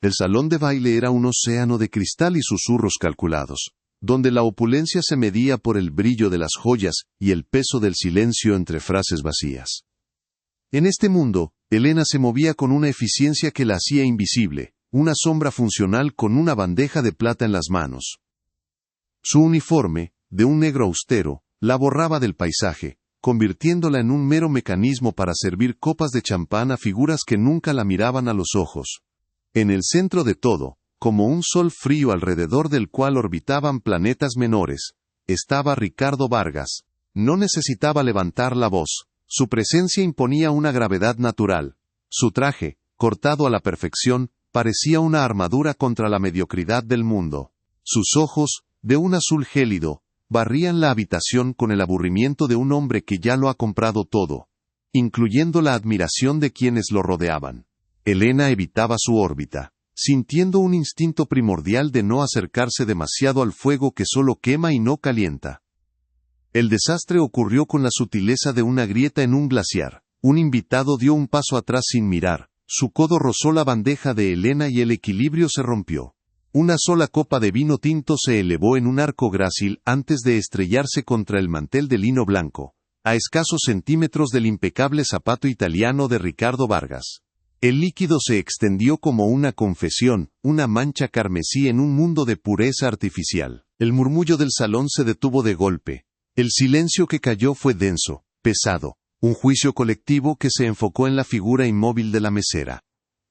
El salón de baile era un océano de cristal y susurros calculados, donde la opulencia se medía por el brillo de las joyas y el peso del silencio entre frases vacías. En este mundo, Elena se movía con una eficiencia que la hacía invisible, una sombra funcional con una bandeja de plata en las manos. Su uniforme, de un negro austero, la borraba del paisaje, convirtiéndola en un mero mecanismo para servir copas de champán a figuras que nunca la miraban a los ojos. En el centro de todo, como un sol frío alrededor del cual orbitaban planetas menores, estaba Ricardo Vargas. No necesitaba levantar la voz, su presencia imponía una gravedad natural. Su traje, cortado a la perfección, parecía una armadura contra la mediocridad del mundo. Sus ojos, de un azul gélido, barrían la habitación con el aburrimiento de un hombre que ya lo ha comprado todo, incluyendo la admiración de quienes lo rodeaban. Elena evitaba su órbita, sintiendo un instinto primordial de no acercarse demasiado al fuego que solo quema y no calienta. El desastre ocurrió con la sutileza de una grieta en un glaciar. Un invitado dio un paso atrás sin mirar, su codo rozó la bandeja de Elena y el equilibrio se rompió. Una sola copa de vino tinto se elevó en un arco grácil antes de estrellarse contra el mantel de lino blanco, a escasos centímetros del impecable zapato italiano de Ricardo Vargas. El líquido se extendió como una confesión, una mancha carmesí en un mundo de pureza artificial. El murmullo del salón se detuvo de golpe. El silencio que cayó fue denso, pesado, un juicio colectivo que se enfocó en la figura inmóvil de la mesera.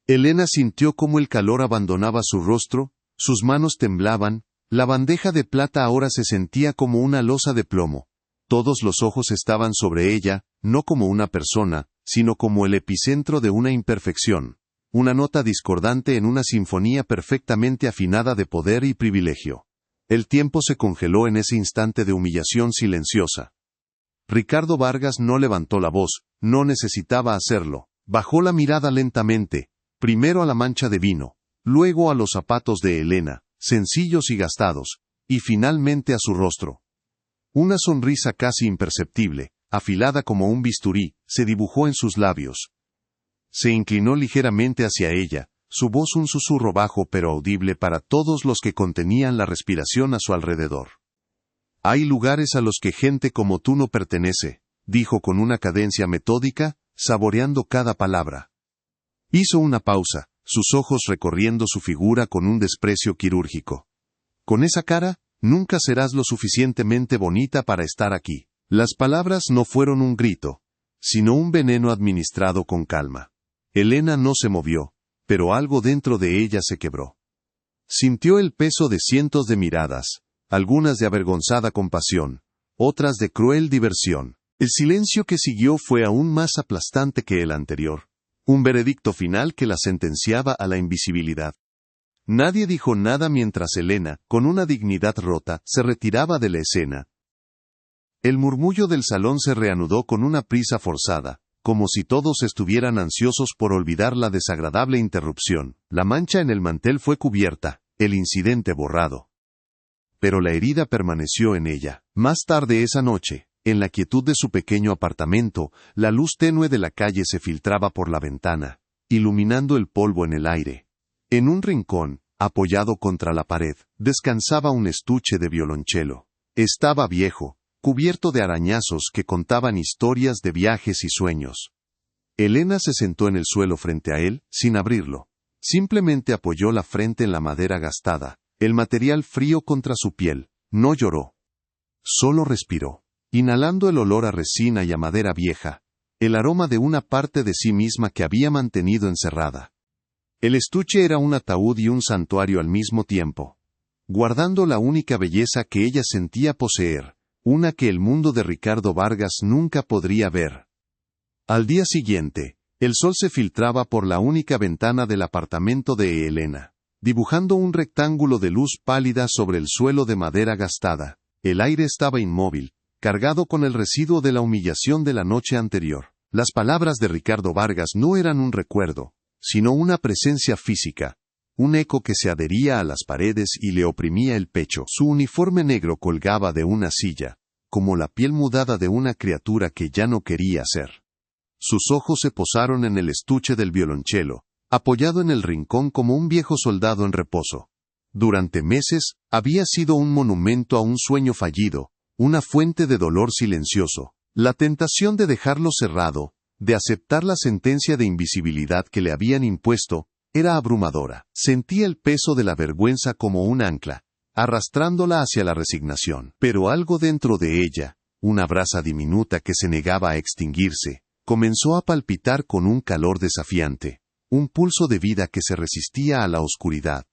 Elena sintió cómo el calor abandonaba su rostro, sus manos temblaban, la bandeja de plata ahora se sentía como una losa de plomo. Todos los ojos estaban sobre ella, no como una persona, sino como el epicentro de una imperfección, una nota discordante en una sinfonía perfectamente afinada de poder y privilegio. El tiempo se congeló en ese instante de humillación silenciosa. Ricardo Vargas no levantó la voz, no necesitaba hacerlo. Bajó la mirada lentamente, primero a la mancha de vino, luego a los zapatos de Elena, sencillos y gastados, y finalmente a su rostro. Una sonrisa casi imperceptible, afilada como un bisturí, se dibujó en sus labios. Se inclinó ligeramente hacia ella, su voz un susurro bajo pero audible para todos los que contenían la respiración a su alrededor. «Hay lugares a los que gente como tú no pertenece», dijo con una cadencia metódica, saboreando cada palabra. Hizo una pausa, sus ojos recorriendo su figura con un desprecio quirúrgico. «Con esa cara, nunca serás lo suficientemente bonita para estar aquí». Las palabras no fueron un grito, sino un veneno administrado con calma. Elena no se movió, pero algo dentro de ella se quebró. Sintió el peso de cientos de miradas, algunas de avergonzada compasión, otras de cruel diversión. El silencio que siguió fue aún más aplastante que el anterior, un veredicto final que la sentenciaba a la invisibilidad. Nadie dijo nada mientras Elena, con una dignidad rota, se retiraba de la escena. El murmullo del salón se reanudó con una prisa forzada, como si todos estuvieran ansiosos por olvidar la desagradable interrupción. La mancha en el mantel fue cubierta, el incidente borrado. Pero la herida permaneció en ella. Más tarde esa noche, en la quietud de su pequeño apartamento, la luz tenue de la calle se filtraba por la ventana, iluminando el polvo en el aire. En un rincón, apoyado contra la pared, descansaba un estuche de violonchelo. Estaba viejo, cubierto de arañazos que contaban historias de viajes y sueños. Elena se sentó en el suelo frente a él, sin abrirlo. Simplemente apoyó la frente en la madera gastada, el material frío contra su piel. No lloró. Solo respiró, inhalando el olor a resina y a madera vieja, el aroma de una parte de sí misma que había mantenido encerrada. El estuche era un ataúd y un santuario al mismo tiempo, guardando la única belleza que ella sentía poseer, una que el mundo de Ricardo Vargas nunca podría ver. Al día siguiente, el sol se filtraba por la única ventana del apartamento de Elena, dibujando un rectángulo de luz pálida sobre el suelo de madera gastada. El aire estaba inmóvil, cargado con el residuo de la humillación de la noche anterior. Las palabras de Ricardo Vargas no eran un recuerdo, sino una presencia física, un eco que se adhería a las paredes y le oprimía el pecho. Su uniforme negro colgaba de una silla, como la piel mudada de una criatura que ya no quería ser. Sus ojos se posaron en el estuche del violonchelo, apoyado en el rincón como un viejo soldado en reposo. Durante meses, había sido un monumento a un sueño fallido, una fuente de dolor silencioso. La tentación de dejarlo cerrado, de aceptar la sentencia de invisibilidad que le habían impuesto, era abrumadora. Sentía el peso de la vergüenza como un ancla, arrastrándola hacia la resignación. Pero algo dentro de ella, una brasa diminuta que se negaba a extinguirse, comenzó a palpitar con un calor desafiante, un pulso de vida que se resistía a la oscuridad.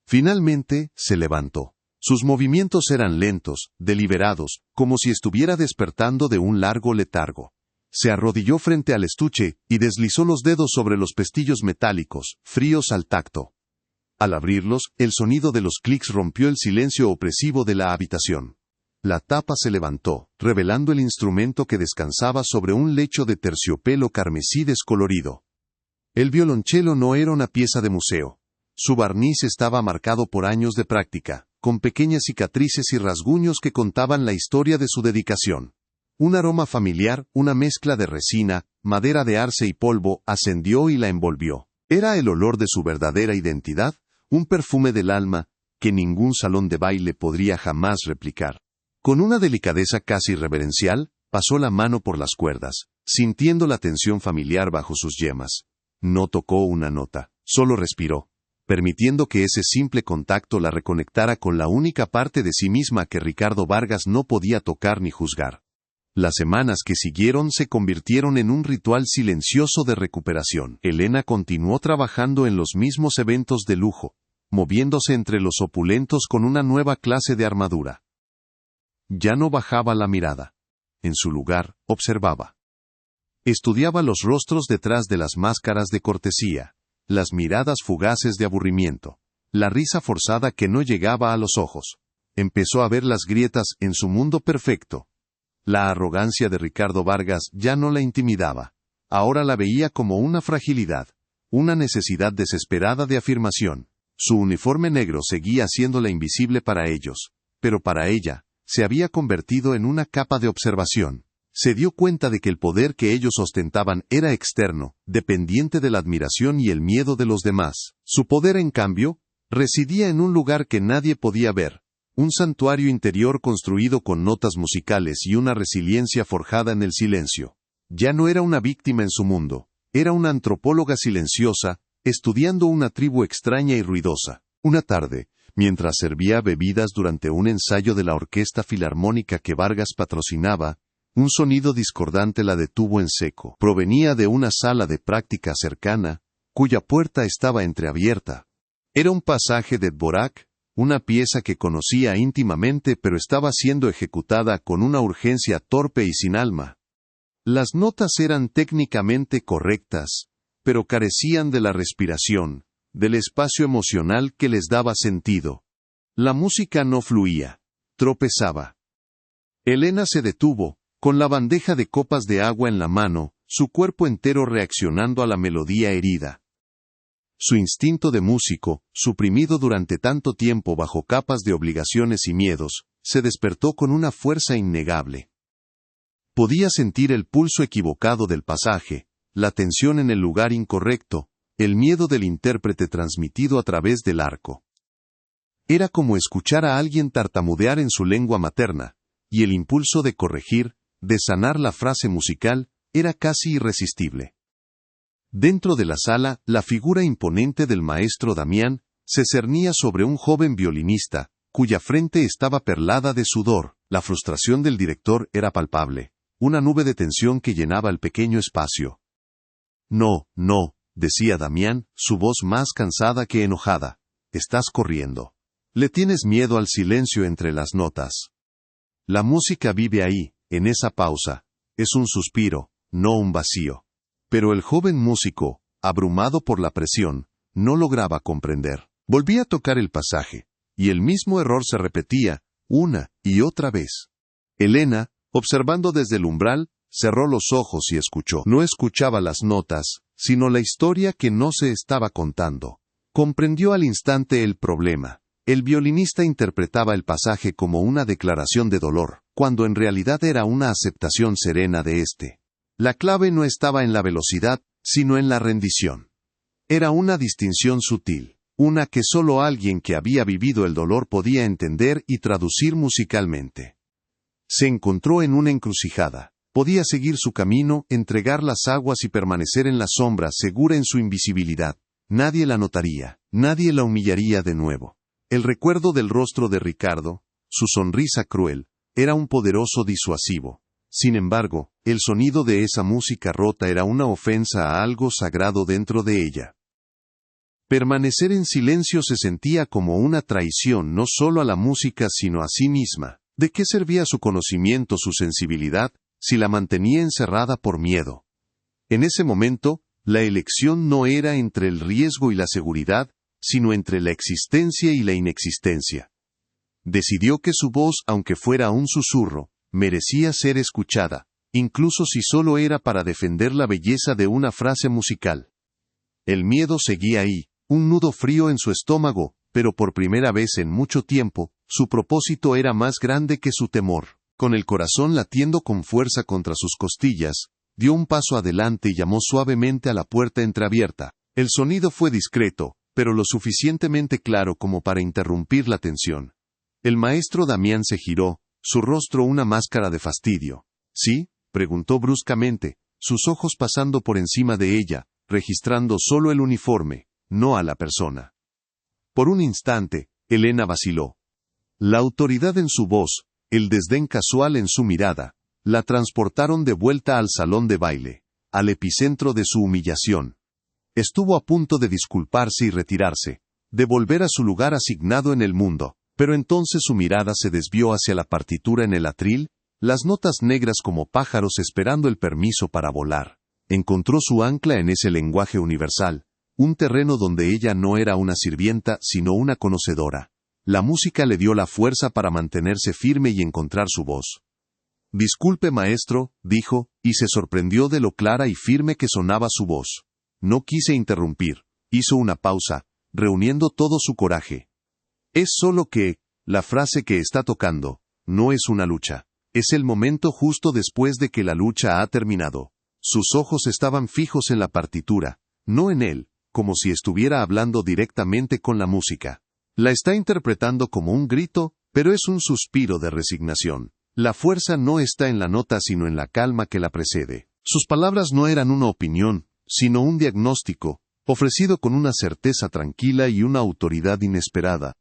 Finalmente, se levantó. Sus movimientos eran lentos, deliberados, como si estuviera despertando de un largo letargo. Se arrodilló frente al estuche y deslizó los dedos sobre los pestillos metálicos, fríos al tacto. Al abrirlos, el sonido de los clics rompió el silencio opresivo de la habitación. La tapa se levantó, revelando el instrumento que descansaba sobre un lecho de terciopelo carmesí descolorido. El violonchelo no era una pieza de museo. Su barniz estaba marcado por años de práctica, con pequeñas cicatrices y rasguños que contaban la historia de su dedicación. Un aroma familiar, una mezcla de resina, madera de arce y polvo, ascendió y la envolvió. Era el olor de su verdadera identidad, un perfume del alma, que ningún salón de baile podría jamás replicar. Con una delicadeza casi reverencial, pasó la mano por las cuerdas, sintiendo la tensión familiar bajo sus yemas. No tocó una nota, solo respiró, permitiendo que ese simple contacto la reconectara con la única parte de sí misma que Ricardo Vargas no podía tocar ni juzgar. Las semanas que siguieron se convirtieron en un ritual silencioso de recuperación. Elena continuó trabajando en los mismos eventos de lujo, moviéndose entre los opulentos con una nueva clase de armadura. Ya no bajaba la mirada. En su lugar, observaba. Estudiaba los rostros detrás de las máscaras de cortesía, las miradas fugaces de aburrimiento, la risa forzada que no llegaba a los ojos. Empezó a ver las grietas en su mundo perfecto. La arrogancia de Ricardo Vargas ya no la intimidaba. Ahora la veía como una fragilidad, una necesidad desesperada de afirmación. Su uniforme negro seguía haciéndola invisible para ellos, pero para ella, se había convertido en una capa de observación. Se dio cuenta de que el poder que ellos ostentaban era externo, dependiente de la admiración y el miedo de los demás. Su poder, en cambio, residía en un lugar que nadie podía ver, un santuario interior construido con notas musicales y una resiliencia forjada en el silencio. Ya no era una víctima en su mundo, era una antropóloga silenciosa, estudiando una tribu extraña y ruidosa. Una tarde, mientras servía bebidas durante un ensayo de la orquesta filarmónica que Vargas patrocinaba, un sonido discordante la detuvo en seco. Provenía de una sala de práctica cercana, cuya puerta estaba entreabierta. Era un pasaje de Dvorak, una pieza que conocía íntimamente pero estaba siendo ejecutada con una urgencia torpe y sin alma. Las notas eran técnicamente correctas, pero carecían de la respiración, del espacio emocional que les daba sentido. La música no fluía, tropezaba. Elena se detuvo, con la bandeja de copas de agua en la mano, su cuerpo entero reaccionando a la melodía herida. Su instinto de músico, suprimido durante tanto tiempo bajo capas de obligaciones y miedos, se despertó con una fuerza innegable. Podía sentir el pulso equivocado del pasaje, la tensión en el lugar incorrecto, el miedo del intérprete transmitido a través del arco. Era como escuchar a alguien tartamudear en su lengua materna, y el impulso de corregir, de sanar la frase musical, era casi irresistible. Dentro de la sala, la figura imponente del maestro Damián se cernía sobre un joven violinista, cuya frente estaba perlada de sudor. La frustración del director era palpable, una nube de tensión que llenaba el pequeño espacio. No, no, decía Damián, su voz más cansada que enojada. Estás corriendo. Le tienes miedo al silencio entre las notas. La música vive ahí, en esa pausa. Es un suspiro, no un vacío. Pero el joven músico, abrumado por la presión, no lograba comprender. Volvía a tocar el pasaje, y el mismo error se repetía, una y otra vez. Elena, observando desde el umbral, cerró los ojos y escuchó. No escuchaba las notas, sino la historia que no se estaba contando. Comprendió al instante el problema. El violinista interpretaba el pasaje como una declaración de dolor, cuando en realidad era una aceptación serena de éste. La clave no estaba en la velocidad, sino en la rendición. Era una distinción sutil, una que solo alguien que había vivido el dolor podía entender y traducir musicalmente. Se encontró en una encrucijada. Podía seguir su camino, entregar las aguas y permanecer en la sombra, segura en su invisibilidad. Nadie la notaría, nadie la humillaría de nuevo. El recuerdo del rostro de Ricardo, su sonrisa cruel, era un poderoso disuasivo. Sin embargo, el sonido de esa música rota era una ofensa a algo sagrado dentro de ella. Permanecer en silencio se sentía como una traición no solo a la música sino a sí misma. ¿De qué servía su conocimiento, su sensibilidad, si la mantenía encerrada por miedo? En ese momento, la elección no era entre el riesgo y la seguridad, sino entre la existencia y la inexistencia. Decidió que su voz, aunque fuera un susurro, merecía ser escuchada, incluso si solo era para defender la belleza de una frase musical. El miedo seguía ahí, un nudo frío en su estómago, pero por primera vez en mucho tiempo, su propósito era más grande que su temor. Con el corazón latiendo con fuerza contra sus costillas, dio un paso adelante y llamó suavemente a la puerta entreabierta. El sonido fue discreto, pero lo suficientemente claro como para interrumpir la tensión. El maestro Damián se giró, su rostro una máscara de fastidio. ¿Sí?, preguntó bruscamente, sus ojos pasando por encima de ella, registrando solo el uniforme, no a la persona. Por un instante, Elena vaciló. La autoridad en su voz, el desdén casual en su mirada, la transportaron de vuelta al salón de baile, al epicentro de su humillación. Estuvo a punto de disculparse y retirarse, de volver a su lugar asignado en el mundo, pero entonces su mirada se desvió hacia la partitura en el atril, las notas negras como pájaros esperando el permiso para volar. Encontró su ancla en ese lenguaje universal, un terreno donde ella no era una sirvienta sino una conocedora. La música le dio la fuerza para mantenerse firme y encontrar su voz. «Disculpe, maestro», dijo, y se sorprendió de lo clara y firme que sonaba su voz. No quise interrumpir. Hizo una pausa, reuniendo todo su coraje. «Es solo que, la frase que está tocando, no es una lucha. Es el momento justo después de que la lucha ha terminado». Sus ojos estaban fijos en la partitura, no en él, como si estuviera hablando directamente con la música. La está interpretando como un grito, pero es un suspiro de resignación. La fuerza no está en la nota sino en la calma que la precede. Sus palabras no eran una opinión, sino un diagnóstico, ofrecido con una certeza tranquila y una autoridad inesperada.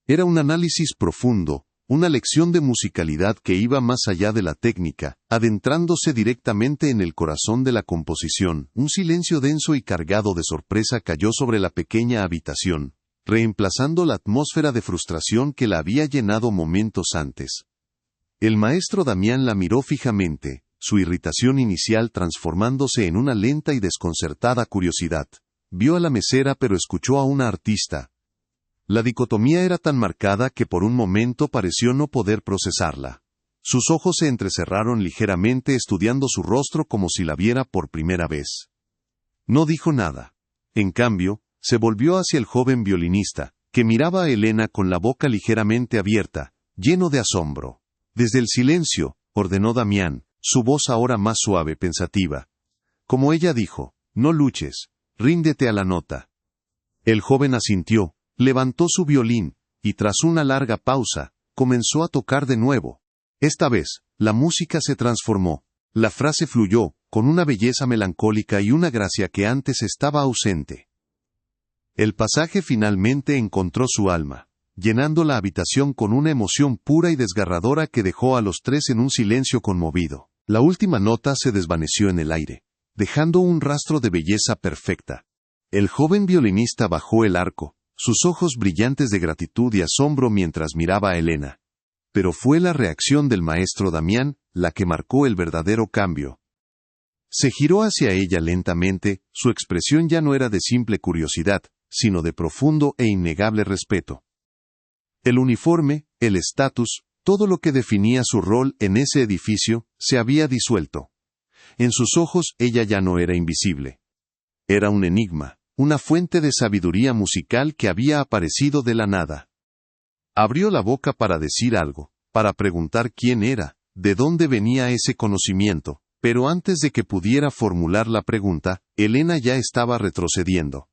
Era un análisis profundo, una lección de musicalidad que iba más allá de la técnica, adentrándose directamente en el corazón de la composición. Un silencio denso y cargado de sorpresa cayó sobre la pequeña habitación, reemplazando la atmósfera de frustración que la había llenado momentos antes. El maestro Damián la miró fijamente, su irritación inicial transformándose en una lenta y desconcertada curiosidad. Vio a la mesera pero escuchó a una artista. La dicotomía era tan marcada que por un momento pareció no poder procesarla. Sus ojos se entrecerraron ligeramente estudiando su rostro como si la viera por primera vez. No dijo nada. En cambio, se volvió hacia el joven violinista, que miraba a Elena con la boca ligeramente abierta, lleno de asombro. Desde el silencio, ordenó Damián, su voz ahora más suave, pensativa. Como ella dijo, no luches, ríndete a la nota. El joven asintió, levantó su violín, y tras una larga pausa, comenzó a tocar de nuevo. Esta vez, la música se transformó. La frase fluyó, con una belleza melancólica y una gracia que antes estaba ausente. El pasaje finalmente encontró su alma, llenando la habitación con una emoción pura y desgarradora que dejó a los tres en un silencio conmovido. La última nota se desvaneció en el aire, dejando un rastro de belleza perfecta. El joven violinista bajó el arco, sus ojos brillantes de gratitud y asombro mientras miraba a Elena. Pero fue la reacción del maestro Damián la que marcó el verdadero cambio. Se giró hacia ella lentamente, su expresión ya no era de simple curiosidad, sino de profundo e innegable respeto. El uniforme, el estatus, todo lo que definía su rol en ese edificio, se había disuelto. En sus ojos ella ya no era invisible. Era un enigma, una fuente de sabiduría musical que había aparecido de la nada. Abrió la boca para decir algo, para preguntar quién era, de dónde venía ese conocimiento, pero antes de que pudiera formular la pregunta, Elena ya estaba retrocediendo.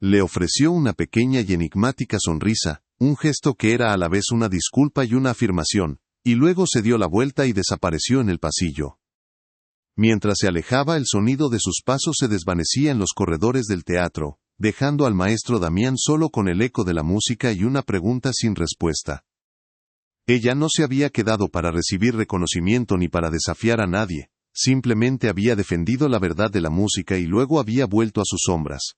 Le ofreció una pequeña y enigmática sonrisa, un gesto que era a la vez una disculpa y una afirmación, y luego se dio la vuelta y desapareció en el pasillo. Mientras se alejaba, el sonido de sus pasos se desvanecía en los corredores del teatro, dejando al maestro Damián solo con el eco de la música y una pregunta sin respuesta. Ella no se había quedado para recibir reconocimiento ni para desafiar a nadie, simplemente había defendido la verdad de la música y luego había vuelto a sus sombras.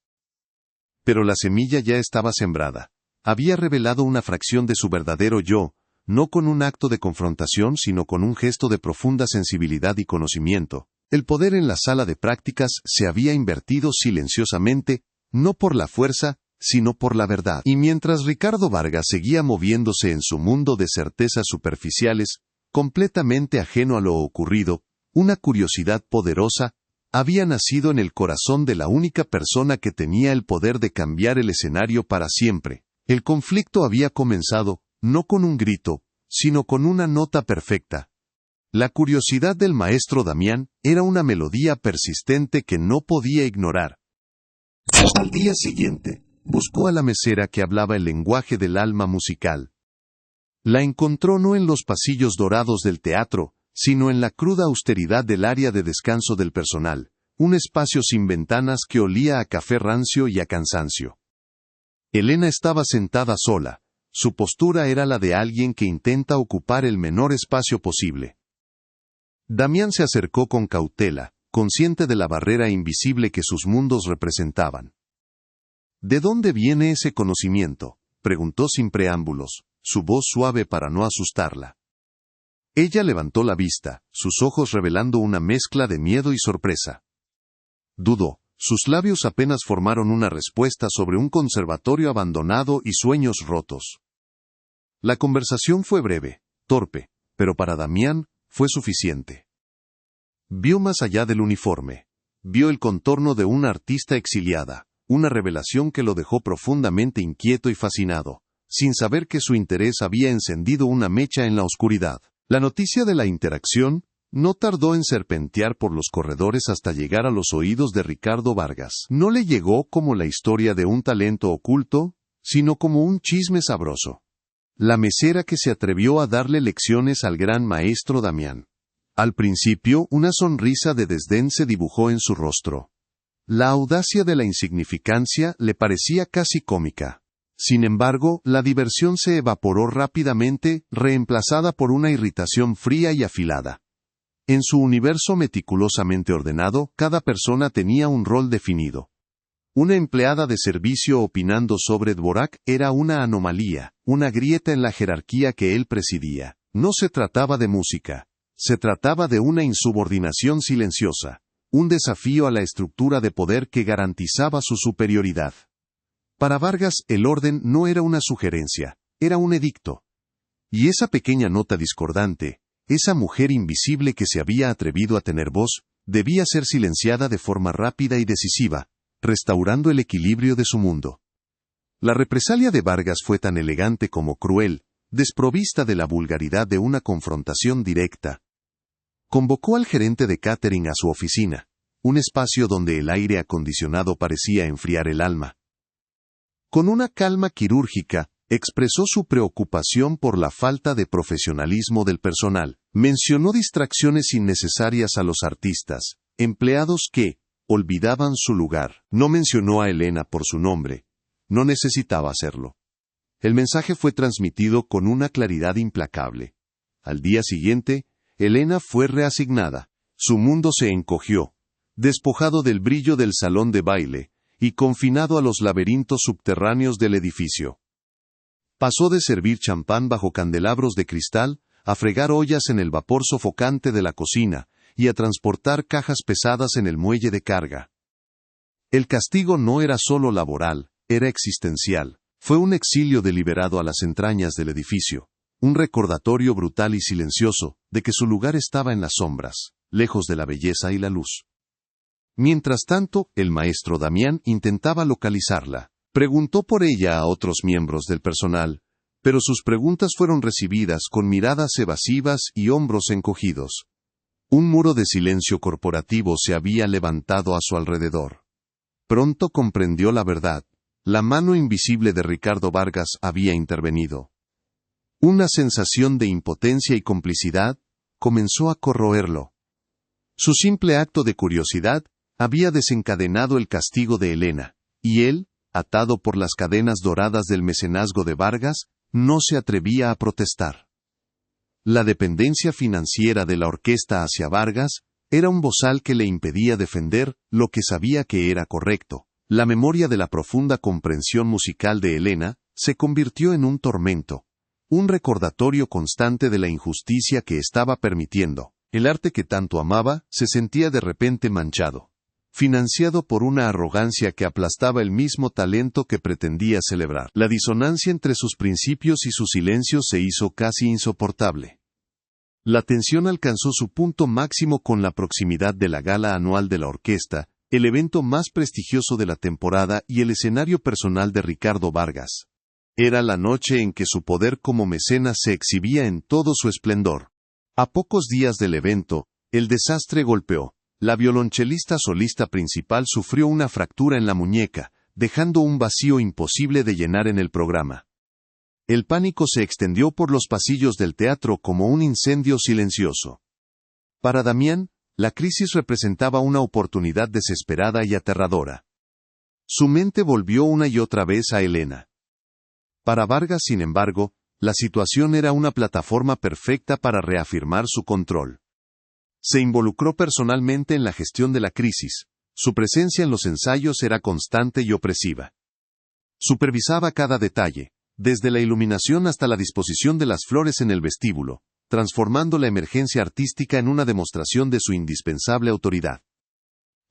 Pero la semilla ya estaba sembrada. Había revelado una fracción de su verdadero yo, no con un acto de confrontación sino con un gesto de profunda sensibilidad y conocimiento. El poder en la sala de prácticas se había invertido silenciosamente, no por la fuerza, sino por la verdad. Y mientras Ricardo Vargas seguía moviéndose en su mundo de certezas superficiales, completamente ajeno a lo ocurrido, una curiosidad poderosa había nacido en el corazón de la única persona que tenía el poder de cambiar el escenario para siempre. El conflicto había comenzado, no con un grito, sino con una nota perfecta. La curiosidad del maestro Damián era una melodía persistente que no podía ignorar. Al día siguiente, buscó a la mesera que hablaba el lenguaje del alma musical. La encontró no en los pasillos dorados del teatro, sino en la cruda austeridad del área de descanso del personal, un espacio sin ventanas que olía a café rancio y a cansancio. Elena estaba sentada sola. Su postura era la de alguien que intenta ocupar el menor espacio posible. Damián se acercó con cautela, consciente de la barrera invisible que sus mundos representaban. ¿De dónde viene ese conocimiento?, preguntó sin preámbulos, su voz suave para no asustarla. Ella levantó la vista, sus ojos revelando una mezcla de miedo y sorpresa. Dudó, sus labios apenas formaron una respuesta sobre un conservatorio abandonado y sueños rotos. La conversación fue breve, torpe, pero para Damián fue suficiente. Vio más allá del uniforme. Vio el contorno de una artista exiliada, una revelación que lo dejó profundamente inquieto y fascinado, sin saber que su interés había encendido una mecha en la oscuridad. La noticia de la interacción no tardó en serpentear por los corredores hasta llegar a los oídos de Ricardo Vargas. No le llegó como la historia de un talento oculto, sino como un chisme sabroso. La mesera que se atrevió a darle lecciones al gran maestro Damián. Al principio, una sonrisa de desdén se dibujó en su rostro. La audacia de la insignificancia le parecía casi cómica. Sin embargo, la diversión se evaporó rápidamente, reemplazada por una irritación fría y afilada. En su universo meticulosamente ordenado, cada persona tenía un rol definido. Una empleada de servicio opinando sobre Dvorak era una anomalía, una grieta en la jerarquía que él presidía. No se trataba de música. Se trataba de una insubordinación silenciosa, un desafío a la estructura de poder que garantizaba su superioridad. Para Vargas, el orden no era una sugerencia, era un edicto. Y esa pequeña nota discordante, esa mujer invisible que se había atrevido a tener voz, debía ser silenciada de forma rápida y decisiva, restaurando el equilibrio de su mundo. La represalia de Vargas fue tan elegante como cruel, desprovista de la vulgaridad de una confrontación directa. Convocó al gerente de catering a su oficina, un espacio donde el aire acondicionado parecía enfriar el alma. Con una calma quirúrgica, expresó su preocupación por la falta de profesionalismo del personal. Mencionó distracciones innecesarias a los artistas, empleados que olvidaban su lugar. No mencionó a Elena por su nombre. No necesitaba hacerlo. El mensaje fue transmitido con una claridad implacable. Al día siguiente, Elena fue reasignada. Su mundo se encogió, despojado del brillo del salón de baile, y confinado a los laberintos subterráneos del edificio. Pasó de servir champán bajo candelabros de cristal, a fregar ollas en el vapor sofocante de la cocina, y a transportar cajas pesadas en el muelle de carga. El castigo no era solo laboral, era existencial. Fue un exilio deliberado a las entrañas del edificio, un recordatorio brutal y silencioso de que su lugar estaba en las sombras, lejos de la belleza y la luz. Mientras tanto, el maestro Damián intentaba localizarla. Preguntó por ella a otros miembros del personal, pero sus preguntas fueron recibidas con miradas evasivas y hombros encogidos. Un muro de silencio corporativo se había levantado a su alrededor. Pronto comprendió la verdad. La mano invisible de Ricardo Vargas había intervenido. Una sensación de impotencia y complicidad comenzó a corroerlo. Su simple acto de curiosidad había desencadenado el castigo de Elena, y él, atado por las cadenas doradas del mecenazgo de Vargas, no se atrevía a protestar. La dependencia financiera de la orquesta hacia Vargas era un bozal que le impedía defender lo que sabía que era correcto. La memoria de la profunda comprensión musical de Elena se convirtió en un tormento, un recordatorio constante de la injusticia que estaba permitiendo. El arte que tanto amaba se sentía de repente manchado, financiado por una arrogancia que aplastaba el mismo talento que pretendía celebrar. La disonancia entre sus principios y su silencio se hizo casi insoportable. La tensión alcanzó su punto máximo con la proximidad de la gala anual de la orquesta, el evento más prestigioso de la temporada y el escenario personal de Ricardo Vargas. Era la noche en que su poder como mecenas se exhibía en todo su esplendor. A pocos días del evento, el desastre golpeó. La violonchelista solista principal sufrió una fractura en la muñeca, dejando un vacío imposible de llenar en el programa. El pánico se extendió por los pasillos del teatro como un incendio silencioso. Para Damián, la crisis representaba una oportunidad desesperada y aterradora. Su mente volvió una y otra vez a Elena. Para Vargas, sin embargo, la situación era una plataforma perfecta para reafirmar su control. Se involucró personalmente en la gestión de la crisis. Su presencia en los ensayos era constante y opresiva. Supervisaba cada detalle, desde la iluminación hasta la disposición de las flores en el vestíbulo, transformando la emergencia artística en una demostración de su indispensable autoridad.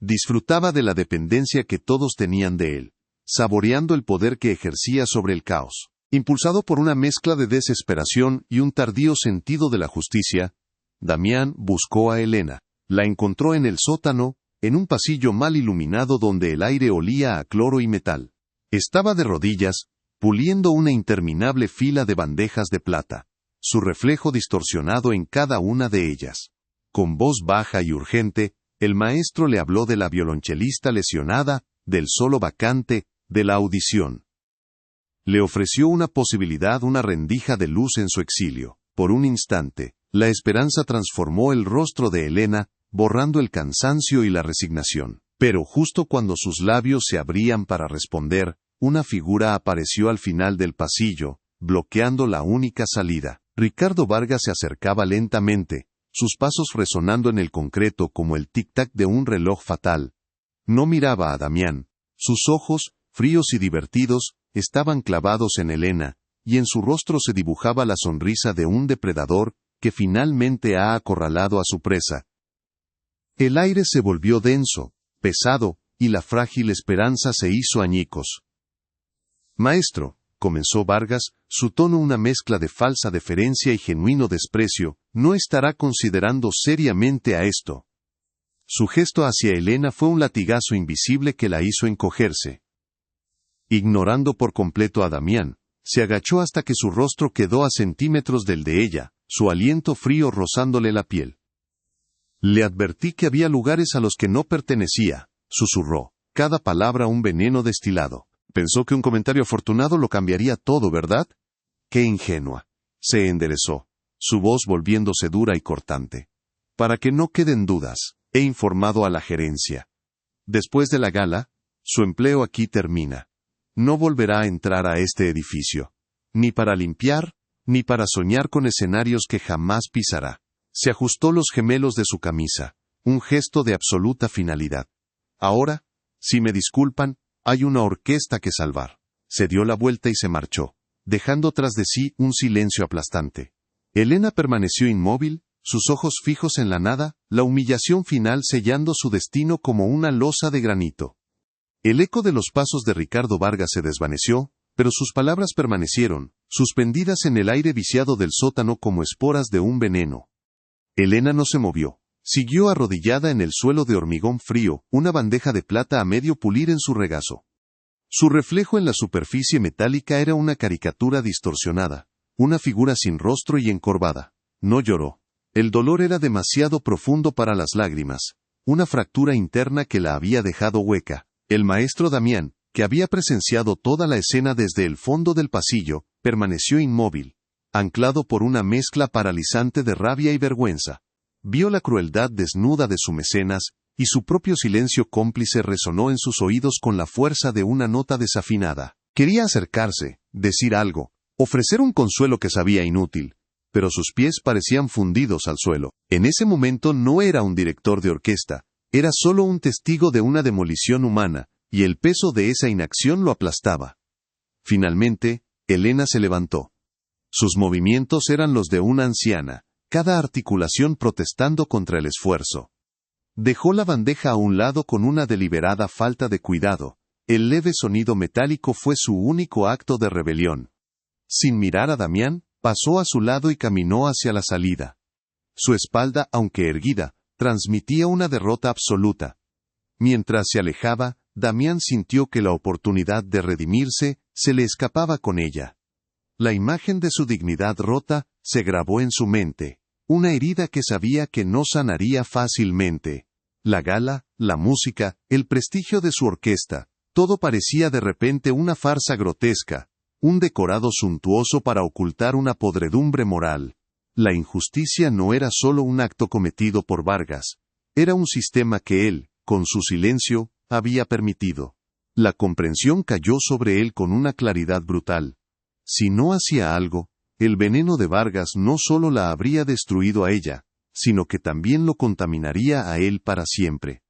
Disfrutaba de la dependencia que todos tenían de él, saboreando el poder que ejercía sobre el caos. Impulsado por una mezcla de desesperación y un tardío sentido de la justicia, Damián buscó a Elena. La encontró en el sótano, en un pasillo mal iluminado donde el aire olía a cloro y metal. Estaba de rodillas, puliendo una interminable fila de bandejas de plata, su reflejo distorsionado en cada una de ellas. Con voz baja y urgente, el maestro le habló de la violonchelista lesionada, del solo vacante, de la audición. Le ofreció una posibilidad, una rendija de luz en su exilio. Por un instante, la esperanza transformó el rostro de Elena, borrando el cansancio y la resignación. Pero justo cuando sus labios se abrían para responder, una figura apareció al final del pasillo, bloqueando la única salida. Ricardo Vargas se acercaba lentamente, sus pasos resonando en el concreto como el tic-tac de un reloj fatal. No miraba a Damián. Sus ojos, fríos y divertidos, estaban clavados en Elena, y en su rostro se dibujaba la sonrisa de un depredador que finalmente ha acorralado a su presa. El aire se volvió denso, pesado, y la frágil esperanza se hizo añicos. «Maestro», comenzó Vargas, su tono una mezcla de falsa deferencia y genuino desprecio, «no estará considerando seriamente a esto». Su gesto hacia Elena fue un latigazo invisible que la hizo encogerse. Ignorando por completo a Damián, se agachó hasta que su rostro quedó a centímetros del de ella, su aliento frío rozándole la piel. «Le advertí que había lugares a los que no pertenecía», susurró, cada palabra un veneno destilado. «Pensó que un comentario afortunado lo cambiaría todo, ¿verdad? ¡Qué ingenua!». Se enderezó, su voz volviéndose dura y cortante. «Para que no queden dudas, he informado a la gerencia. Después de la gala, su empleo aquí termina. No volverá a entrar a este edificio, ni para limpiar, ni para soñar con escenarios que jamás pisará». Se ajustó los gemelos de su camisa, un gesto de absoluta finalidad. «Ahora, si me disculpan, hay una orquesta que salvar». Se dio la vuelta y se marchó, dejando tras de sí un silencio aplastante. Elena permaneció inmóvil, sus ojos fijos en la nada, la humillación final sellando su destino como una losa de granito. El eco de los pasos de Ricardo Vargas se desvaneció, pero sus palabras permanecieron, suspendidas en el aire viciado del sótano como esporas de un veneno. Elena no se movió. Siguió arrodillada en el suelo de hormigón frío, una bandeja de plata a medio pulir en su regazo. Su reflejo en la superficie metálica era una caricatura distorsionada, una figura sin rostro y encorvada. No lloró. El dolor era demasiado profundo para las lágrimas, una fractura interna que la había dejado hueca. El maestro Damián, que había presenciado toda la escena desde el fondo del pasillo, permaneció inmóvil, anclado por una mezcla paralizante de rabia y vergüenza. Vio la crueldad desnuda de su mecenas, y su propio silencio cómplice resonó en sus oídos con la fuerza de una nota desafinada. Quería acercarse, decir algo, ofrecer un consuelo que sabía inútil, pero sus pies parecían fundidos al suelo. En ese momento no era un director de orquesta, era solo un testigo de una demolición humana, y el peso de esa inacción lo aplastaba. Finalmente, Elena se levantó. Sus movimientos eran los de una anciana, cada articulación protestando contra el esfuerzo. Dejó la bandeja a un lado con una deliberada falta de cuidado. El leve sonido metálico fue su único acto de rebelión. Sin mirar a Damián, pasó a su lado y caminó hacia la salida. Su espalda, aunque erguida, transmitía una derrota absoluta. Mientras se alejaba, Damián sintió que la oportunidad de redimirse se le escapaba con ella. La imagen de su dignidad rota se grabó en su mente, una herida que sabía que no sanaría fácilmente. La gala, la música, el prestigio de su orquesta, todo parecía de repente una farsa grotesca, un decorado suntuoso para ocultar una podredumbre moral. La injusticia no era solo un acto cometido por Vargas, era un sistema que él, con su silencio, había permitido. La comprensión cayó sobre él con una claridad brutal. Si no hacía algo, el veneno de Vargas no solo la habría destruido a ella, sino que también lo contaminaría a él para siempre.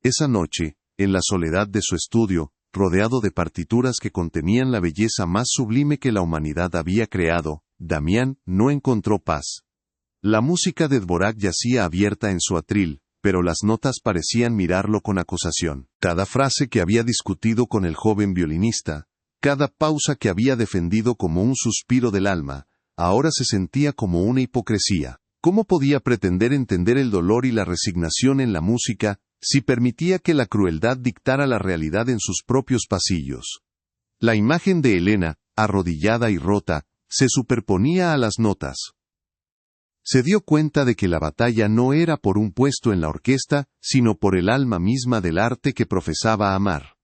Esa noche, en la soledad de su estudio, rodeado de partituras que contenían la belleza más sublime que la humanidad había creado, Damián no encontró paz. La música de Dvorak yacía abierta en su atril, pero las notas parecían mirarlo con acusación. Cada frase que había discutido con el joven violinista, cada pausa que había defendido como un suspiro del alma, ahora se sentía como una hipocresía. ¿Cómo podía pretender entender el dolor y la resignación en la música, si permitía que la crueldad dictara la realidad en sus propios pasillos? La imagen de Elena, arrodillada y rota, se superponía a las notas. Se dio cuenta de que la batalla no era por un puesto en la orquesta, sino por el alma misma del arte que profesaba amar.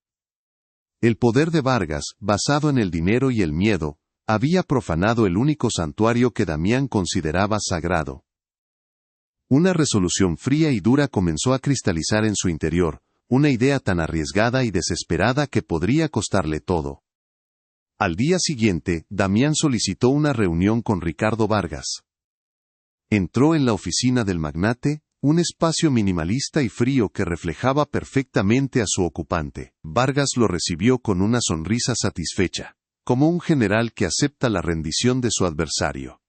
El poder de Vargas, basado en el dinero y el miedo, había profanado el único santuario que Damián consideraba sagrado. Una resolución fría y dura comenzó a cristalizar en su interior, una idea tan arriesgada y desesperada que podría costarle todo. Al día siguiente, Damián solicitó una reunión con Ricardo Vargas. Entró en la oficina del magnate, un espacio minimalista y frío que reflejaba perfectamente a su ocupante. Vargas lo recibió con una sonrisa satisfecha, como un general que acepta la rendición de su adversario.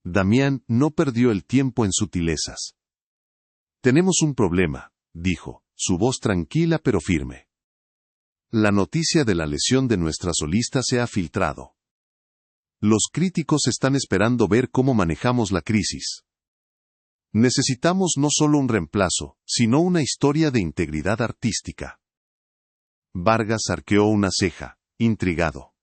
Damián no perdió el tiempo en sutilezas. «Tenemos un problema», dijo, su voz tranquila pero firme. «La noticia de la lesión de nuestra solista se ha filtrado. Los críticos están esperando ver cómo manejamos la crisis. Necesitamos no solo un reemplazo, sino una historia de integridad artística». Vargas arqueó una ceja, intrigado.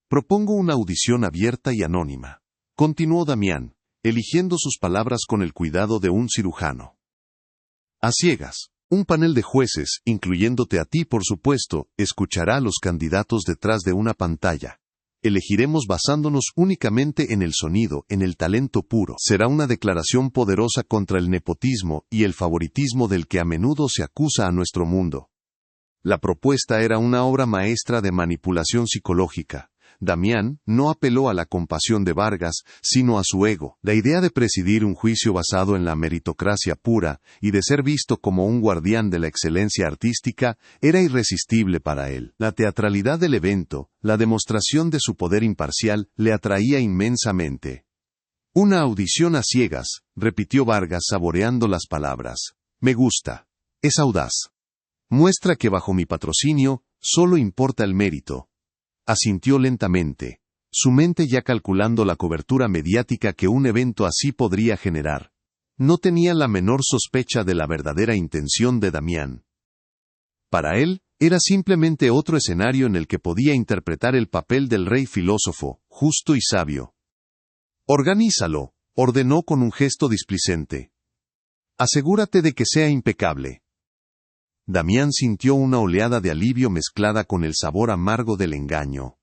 «Propongo una audición abierta y anónima», continuó Damián, eligiendo sus palabras con el cuidado de un cirujano. «A ciegas, un panel de jueces, incluyéndote a ti por supuesto, escuchará a los candidatos detrás de una pantalla. Elegiremos basándonos únicamente en el sonido, en el talento puro. Será una declaración poderosa contra el nepotismo y el favoritismo del que a menudo se acusa a nuestro mundo». La propuesta era una obra maestra de manipulación psicológica. Damián no apeló a la compasión de Vargas, sino a su ego. La idea de presidir un juicio basado en la meritocracia pura y de ser visto como un guardián de la excelencia artística era irresistible para él. La teatralidad del evento, la demostración de su poder imparcial, le atraía inmensamente. «Una audición a ciegas», repitió Vargas saboreando las palabras. «Me gusta. Es audaz. Muestra que bajo mi patrocinio, solo importa el mérito». Asintió lentamente, su mente ya calculando la cobertura mediática que un evento así podría generar. No tenía la menor sospecha de la verdadera intención de Damián. Para él, era simplemente otro escenario en el que podía interpretar el papel del rey filósofo, justo y sabio. «Organízalo», ordenó con un gesto displicente. «Asegúrate de que sea impecable». Damián sintió una oleada de alivio mezclada con el sabor amargo del engaño.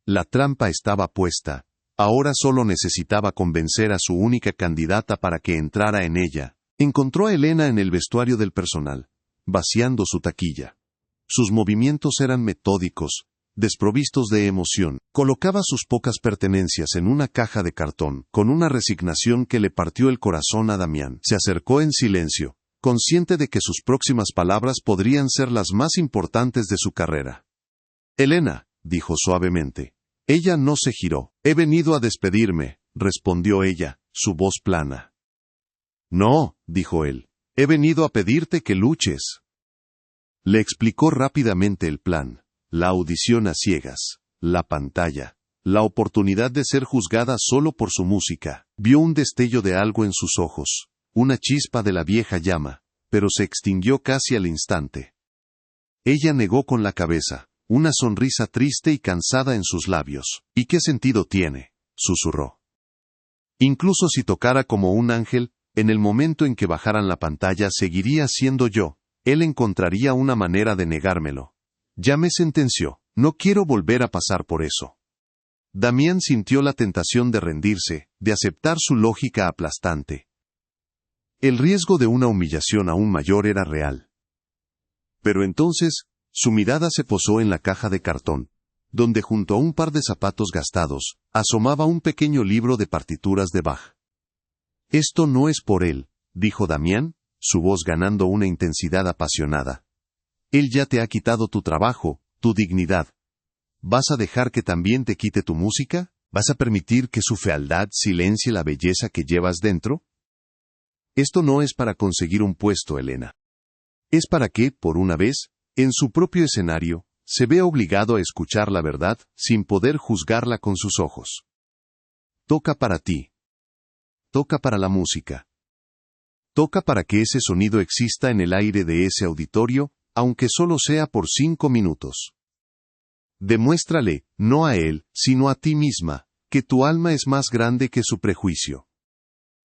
La trampa estaba puesta. Ahora solo necesitaba convencer a su única candidata para que entrara en ella. Encontró a Elena en el vestuario del personal, vaciando su taquilla. Sus movimientos eran metódicos, desprovistos de emoción. Colocaba sus pocas pertenencias en una caja de cartón, con una resignación que le partió el corazón a Damián. Se acercó en silencio, consciente de que sus próximas palabras podrían ser las más importantes de su carrera. «Elena», dijo suavemente. Ella no se giró. «He venido a despedirme», respondió ella, su voz plana. «No», dijo él. «He venido a pedirte que luches». Le explicó rápidamente el plan. La audición a ciegas, la pantalla, la oportunidad de ser juzgada solo por su música. Vio un destello de algo en sus ojos, una chispa de la vieja llama, pero se extinguió casi al instante. Ella negó con la cabeza, una sonrisa triste y cansada en sus labios. «¿Y qué sentido tiene?», susurró. «Incluso si tocara como un ángel, en el momento en que bajaran la pantalla seguiría siendo yo. Él encontraría una manera de negármelo. Ya me sentenció, no quiero volver a pasar por eso». Damián sintió la tentación de rendirse, de aceptar su lógica aplastante. El riesgo de una humillación aún mayor era real. Pero entonces, su mirada se posó en la caja de cartón, donde junto a un par de zapatos gastados, asomaba un pequeño libro de partituras de Bach. «Esto no es por él», dijo Damián, su voz ganando una intensidad apasionada. «Él ya te ha quitado tu trabajo, tu dignidad. ¿Vas a dejar que también te quite tu música? ¿Vas a permitir que su fealdad silencie la belleza que llevas dentro? Esto no es para conseguir un puesto, Elena. Es para que, por una vez, en su propio escenario, se vea obligado a escuchar la verdad sin poder juzgarla con sus ojos. Toca para ti. Toca para la música. Toca para que ese sonido exista en el aire de ese auditorio, aunque solo sea por 5 minutos. Demuéstrale, no a él, sino a ti misma, que tu alma es más grande que su prejuicio».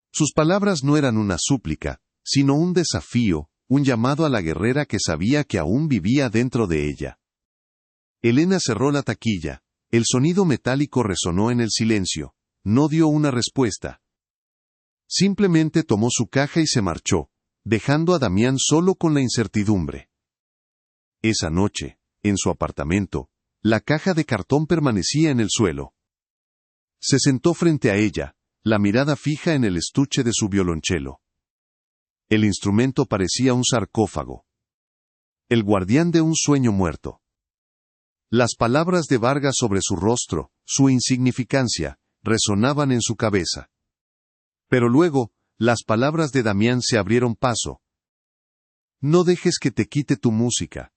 Sus palabras no eran una súplica, sino un desafío, un llamado a la guerrera que sabía que aún vivía dentro de ella. Elena cerró la taquilla. El sonido metálico resonó en el silencio. No dio una respuesta. Simplemente tomó su caja y se marchó, dejando a Damián solo con la incertidumbre. Esa noche, en su apartamento, la caja de cartón permanecía en el suelo. Se sentó frente a ella, la mirada fija en el estuche de su violonchelo. El instrumento parecía un sarcófago. El guardián de un sueño muerto. Las palabras de Vargas sobre su rostro, su insignificancia, resonaban en su cabeza. Pero luego, las palabras de Damián se abrieron paso. «No dejes que te quite tu música».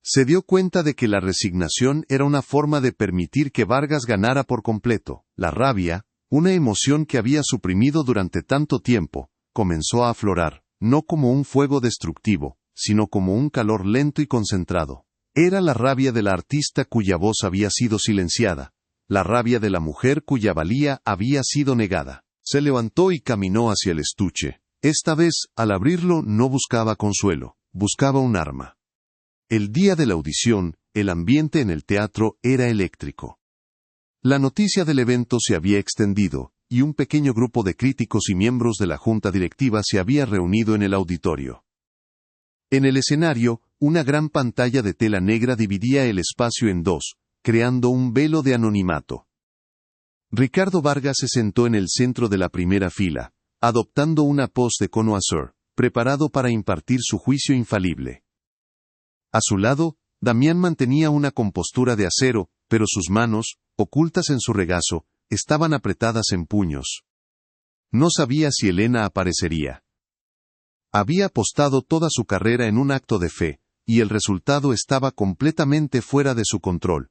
Se dio cuenta de que la resignación era una forma de permitir que Vargas ganara por completo. La rabia, una emoción que había suprimido durante tanto tiempo, comenzó a aflorar, no como un fuego destructivo, sino como un calor lento y concentrado. Era la rabia de la artista cuya voz había sido silenciada, la rabia de la mujer cuya valía había sido negada. Se levantó y caminó hacia el estuche. Esta vez, al abrirlo, no buscaba consuelo, buscaba un arma. El día de la audición, el ambiente en el teatro era eléctrico. La noticia del evento se había extendido, y un pequeño grupo de críticos y miembros de la junta directiva se había reunido en el auditorio. En el escenario, una gran pantalla de tela negra dividía el espacio en dos, creando un velo de anonimato. Ricardo Vargas se sentó en el centro de la primera fila, adoptando una pose de connoisseur, preparado para impartir su juicio infalible. A su lado, Damián mantenía una compostura de acero, pero sus manos, ocultas en su regazo, estaban apretadas en puños. No sabía si Elena aparecería. Había apostado toda su carrera en un acto de fe, y el resultado estaba completamente fuera de su control.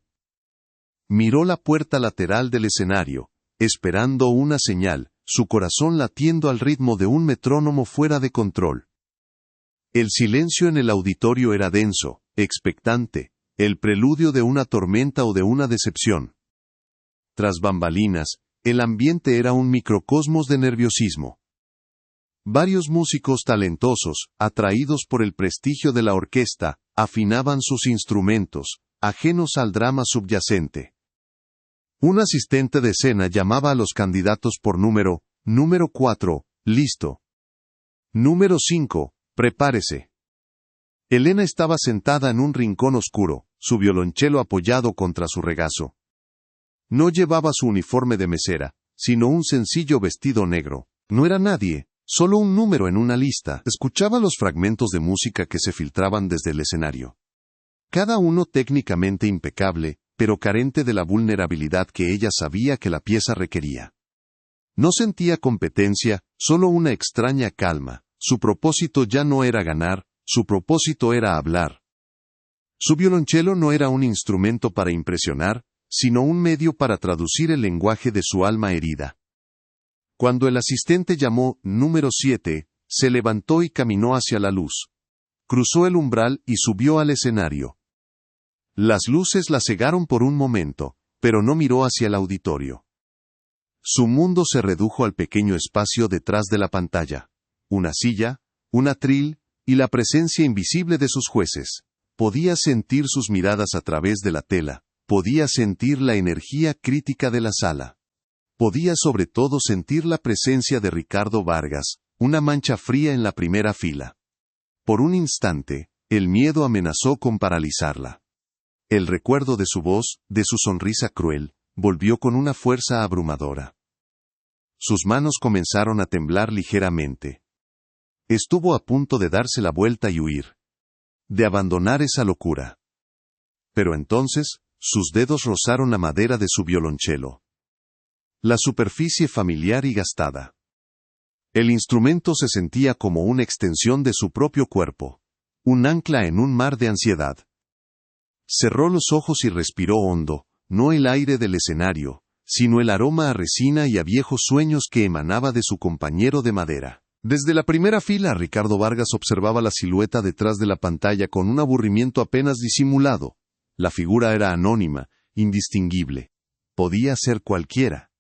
Miró la puerta lateral del escenario, esperando una señal, su corazón latiendo al ritmo de un metrónomo fuera de control. El silencio en el auditorio era denso, expectante, el preludio de una tormenta o de una decepción. Tras bambalinas, el ambiente era un microcosmos de nerviosismo. Varios músicos talentosos, atraídos por el prestigio de la orquesta, afinaban sus instrumentos, ajenos al drama subyacente. Un asistente de escena llamaba a los candidatos por número 4, listo. Número 5, prepárese. Elena estaba sentada en un rincón oscuro, su violonchelo apoyado contra su regazo. No llevaba su uniforme de mesera, sino un sencillo vestido negro. No era nadie, solo un número en una lista. Escuchaba los fragmentos de música que se filtraban desde el escenario. Cada uno técnicamente impecable, pero carente de la vulnerabilidad que ella sabía que la pieza requería. No sentía competencia, solo una extraña calma. Su propósito ya no era ganar, su propósito era hablar. Su violonchelo no era un instrumento para impresionar, sino un medio para traducir el lenguaje de su alma herida. Cuando el asistente llamó número 7, se levantó y caminó hacia la luz. Cruzó el umbral y subió al escenario. Las luces la cegaron por un momento, pero no miró hacia el auditorio. Su mundo se redujo al pequeño espacio detrás de la pantalla. Una silla, un atril, y la presencia invisible de sus jueces. Podía sentir sus miradas a través de la tela, podía sentir la energía crítica de la sala. Podía sobre todo sentir la presencia de Ricardo Vargas, una mancha fría en la primera fila. Por un instante, el miedo amenazó con paralizarla. El recuerdo de su voz, de su sonrisa cruel, volvió con una fuerza abrumadora. Sus manos comenzaron a temblar ligeramente. Estuvo a punto de darse la vuelta y huir. De abandonar esa locura. Pero entonces, sus dedos rozaron la madera de su violonchelo. La superficie familiar y gastada. El instrumento se sentía como una extensión de su propio cuerpo. Un ancla en un mar de ansiedad. Cerró los ojos y respiró hondo, no el aire del escenario, sino el aroma a resina y a viejos sueños que emanaba de su compañero de madera. Desde la primera fila, Ricardo Vargas observaba la silueta detrás de la pantalla con un aburrimiento apenas disimulado. La figura era anónima, indistinguible. Podía ser cualquiera.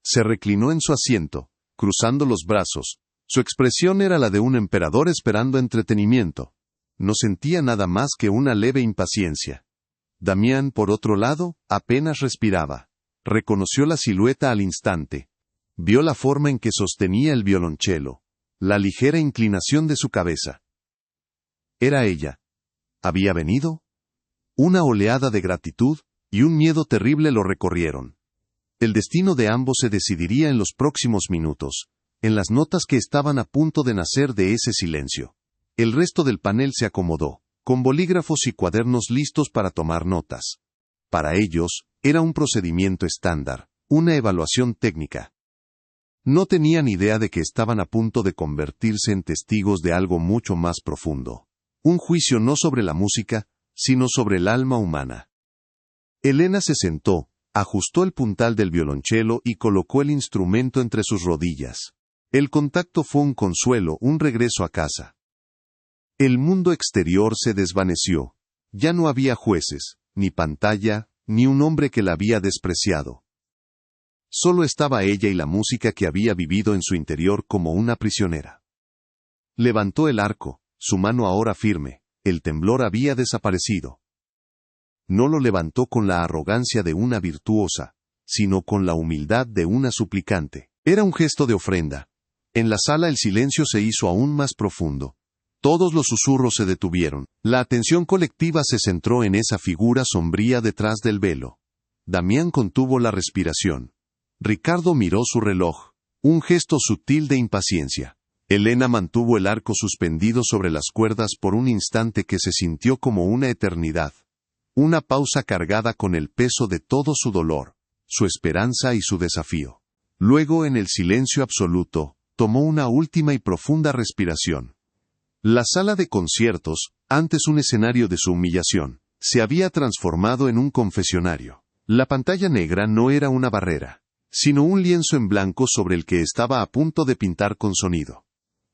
Se reclinó en su asiento, cruzando los brazos. Su expresión era la de un emperador esperando entretenimiento. No sentía nada más que una leve impaciencia. Damián, por otro lado, apenas respiraba. Reconoció la silueta al instante. Vio la forma en que sostenía el violonchelo, la ligera inclinación de su cabeza. Era ella. ¿Había venido? Una oleada de gratitud y un miedo terrible lo recorrieron. El destino de ambos se decidiría en los próximos minutos, en las notas que estaban a punto de nacer de ese silencio. El resto del panel se acomodó, con bolígrafos y cuadernos listos para tomar notas. Para ellos, era un procedimiento estándar, una evaluación técnica. No tenían idea de que estaban a punto de convertirse en testigos de algo mucho más profundo. Un juicio no sobre la música, sino sobre el alma humana. Elena se sentó, ajustó el puntal del violonchelo y colocó el instrumento entre sus rodillas. El contacto fue un consuelo, un regreso a casa. El mundo exterior se desvaneció. Ya no había jueces, ni pantalla, ni un hombre que la había despreciado. Solo estaba ella y la música que había vivido en su interior como una prisionera. Levantó el arco, su mano ahora firme, el temblor había desaparecido. No lo levantó con la arrogancia de una virtuosa, sino con la humildad de una suplicante. Era un gesto de ofrenda. En la sala el silencio se hizo aún más profundo. Todos los susurros se detuvieron. La atención colectiva se centró en esa figura sombría detrás del velo. Damián contuvo la respiración. Ricardo miró su reloj. Un gesto sutil de impaciencia. Elena mantuvo el arco suspendido sobre las cuerdas por un instante que se sintió como una eternidad. Una pausa cargada con el peso de todo su dolor, su esperanza y su desafío. Luego, en el silencio absoluto, tomó una última y profunda respiración. La sala de conciertos, antes un escenario de su humillación, se había transformado en un confesionario. La pantalla negra no era una barrera, sino un lienzo en blanco sobre el que estaba a punto de pintar con sonido.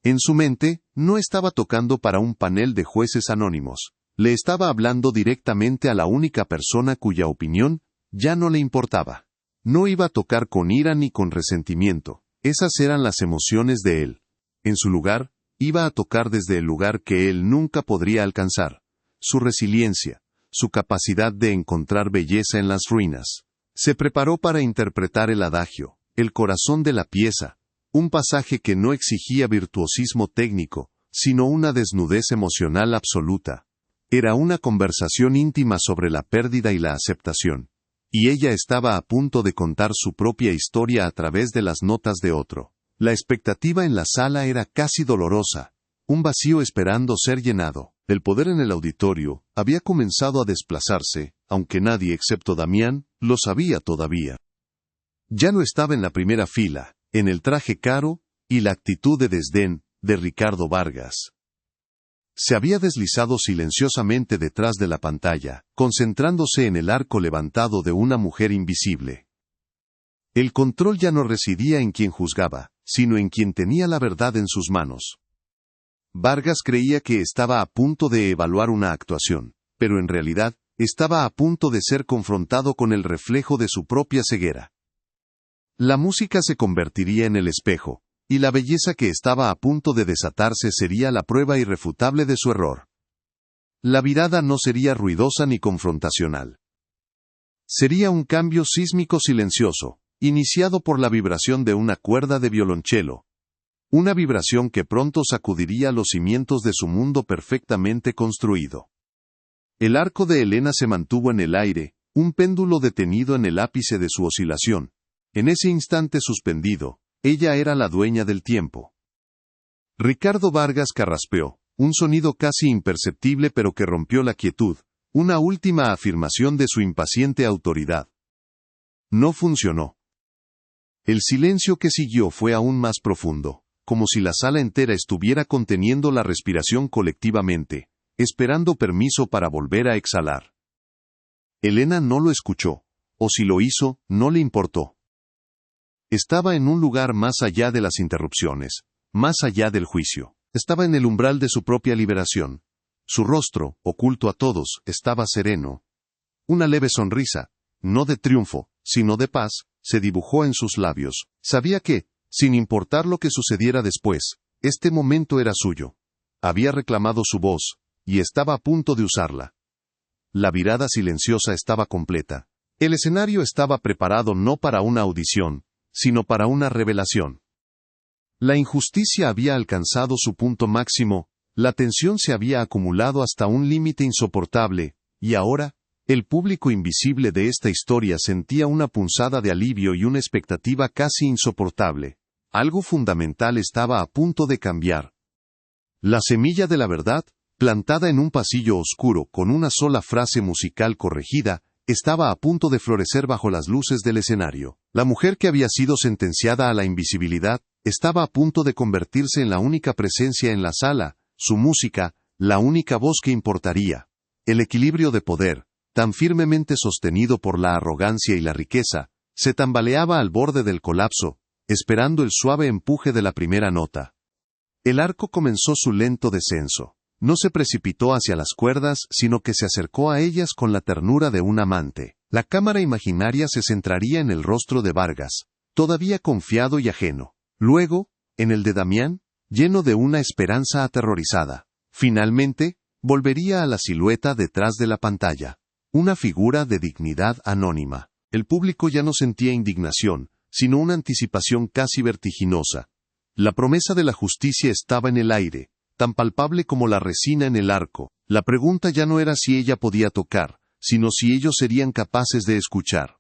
En su mente, no estaba tocando para un panel de jueces anónimos, le estaba hablando directamente a la única persona cuya opinión ya no le importaba. No iba a tocar con ira ni con resentimiento, esas eran las emociones de él. En su lugar, iba a tocar desde el lugar que él nunca podría alcanzar, su resiliencia, su capacidad de encontrar belleza en las ruinas. Se preparó para interpretar el adagio, el corazón de la pieza, un pasaje que no exigía virtuosismo técnico, sino una desnudez emocional absoluta. Era una conversación íntima sobre la pérdida y la aceptación, y ella estaba a punto de contar su propia historia a través de las notas de otro. La expectativa en la sala era casi dolorosa, un vacío esperando ser llenado. El poder en el auditorio había comenzado a desplazarse, aunque nadie excepto Damián lo sabía todavía. Ya no estaba en la primera fila, en el traje caro y la actitud de desdén de Ricardo Vargas. Se había deslizado silenciosamente detrás de la pantalla, concentrándose en el arco levantado de una mujer invisible. El control ya no residía en quien juzgaba, sino en quien tenía la verdad en sus manos. Vargas creía que estaba a punto de evaluar una actuación, pero en realidad, estaba a punto de ser confrontado con el reflejo de su propia ceguera. La música se convertiría en el espejo, y la belleza que estaba a punto de desatarse sería la prueba irrefutable de su error. La virada no sería ruidosa ni confrontacional. Sería un cambio sísmico silencioso, iniciado por la vibración de una cuerda de violonchelo. Una vibración que pronto sacudiría los cimientos de su mundo perfectamente construido. El arco de Elena se mantuvo en el aire, un péndulo detenido en el ápice de su oscilación. En ese instante suspendido, ella era la dueña del tiempo. Ricardo Vargas carraspeó, un sonido casi imperceptible pero que rompió la quietud, una última afirmación de su impaciente autoridad. No funcionó. El silencio que siguió fue aún más profundo, como si la sala entera estuviera conteniendo la respiración colectivamente, esperando permiso para volver a exhalar. Elena no lo escuchó, o si lo hizo, no le importó. Estaba en un lugar más allá de las interrupciones, más allá del juicio. Estaba en el umbral de su propia liberación. Su rostro, oculto a todos, estaba sereno. Una leve sonrisa, no de triunfo, sino de paz, se dibujó en sus labios. Sabía que, sin importar lo que sucediera después, este momento era suyo. Había reclamado su voz, y estaba a punto de usarla. La virada silenciosa estaba completa. El escenario estaba preparado no para una audición, sino para una revelación. La injusticia había alcanzado su punto máximo, la tensión se había acumulado hasta un límite insoportable, y ahora, el público invisible de esta historia sentía una punzada de alivio y una expectativa casi insoportable. Algo fundamental estaba a punto de cambiar. La semilla de la verdad, plantada en un pasillo oscuro con una sola frase musical corregida, estaba a punto de florecer bajo las luces del escenario. La mujer que había sido sentenciada a la invisibilidad, estaba a punto de convertirse en la única presencia en la sala, su música, la única voz que importaría. El equilibrio de poder, tan firmemente sostenido por la arrogancia y la riqueza, se tambaleaba al borde del colapso, esperando el suave empuje de la primera nota. El arco comenzó su lento descenso. No se precipitó hacia las cuerdas, sino que se acercó a ellas con la ternura de un amante. La cámara imaginaria se centraría en el rostro de Vargas, todavía confiado y ajeno. Luego, en el de Damián, lleno de una esperanza aterrorizada. Finalmente, volvería a la silueta detrás de la pantalla. Una figura de dignidad anónima. El público ya no sentía indignación, sino una anticipación casi vertiginosa. La promesa de la justicia estaba en el aire, tan palpable como la resina en el arco. La pregunta ya no era si ella podía tocar, sino si ellos serían capaces de escuchar.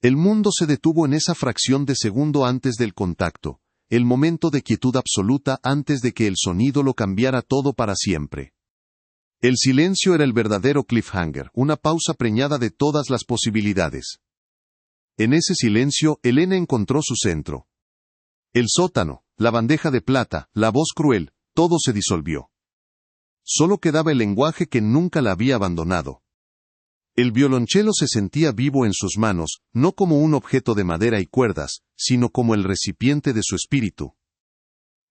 El mundo se detuvo en esa fracción de segundo antes del contacto, el momento de quietud absoluta antes de que el sonido lo cambiara todo para siempre. El silencio era el verdadero cliffhanger, una pausa preñada de todas las posibilidades. En ese silencio, Elena encontró su centro. El sótano, la bandeja de plata, la voz cruel, todo se disolvió. Solo quedaba el lenguaje que nunca la había abandonado. El violonchelo se sentía vivo en sus manos, no como un objeto de madera y cuerdas, sino como el recipiente de su espíritu.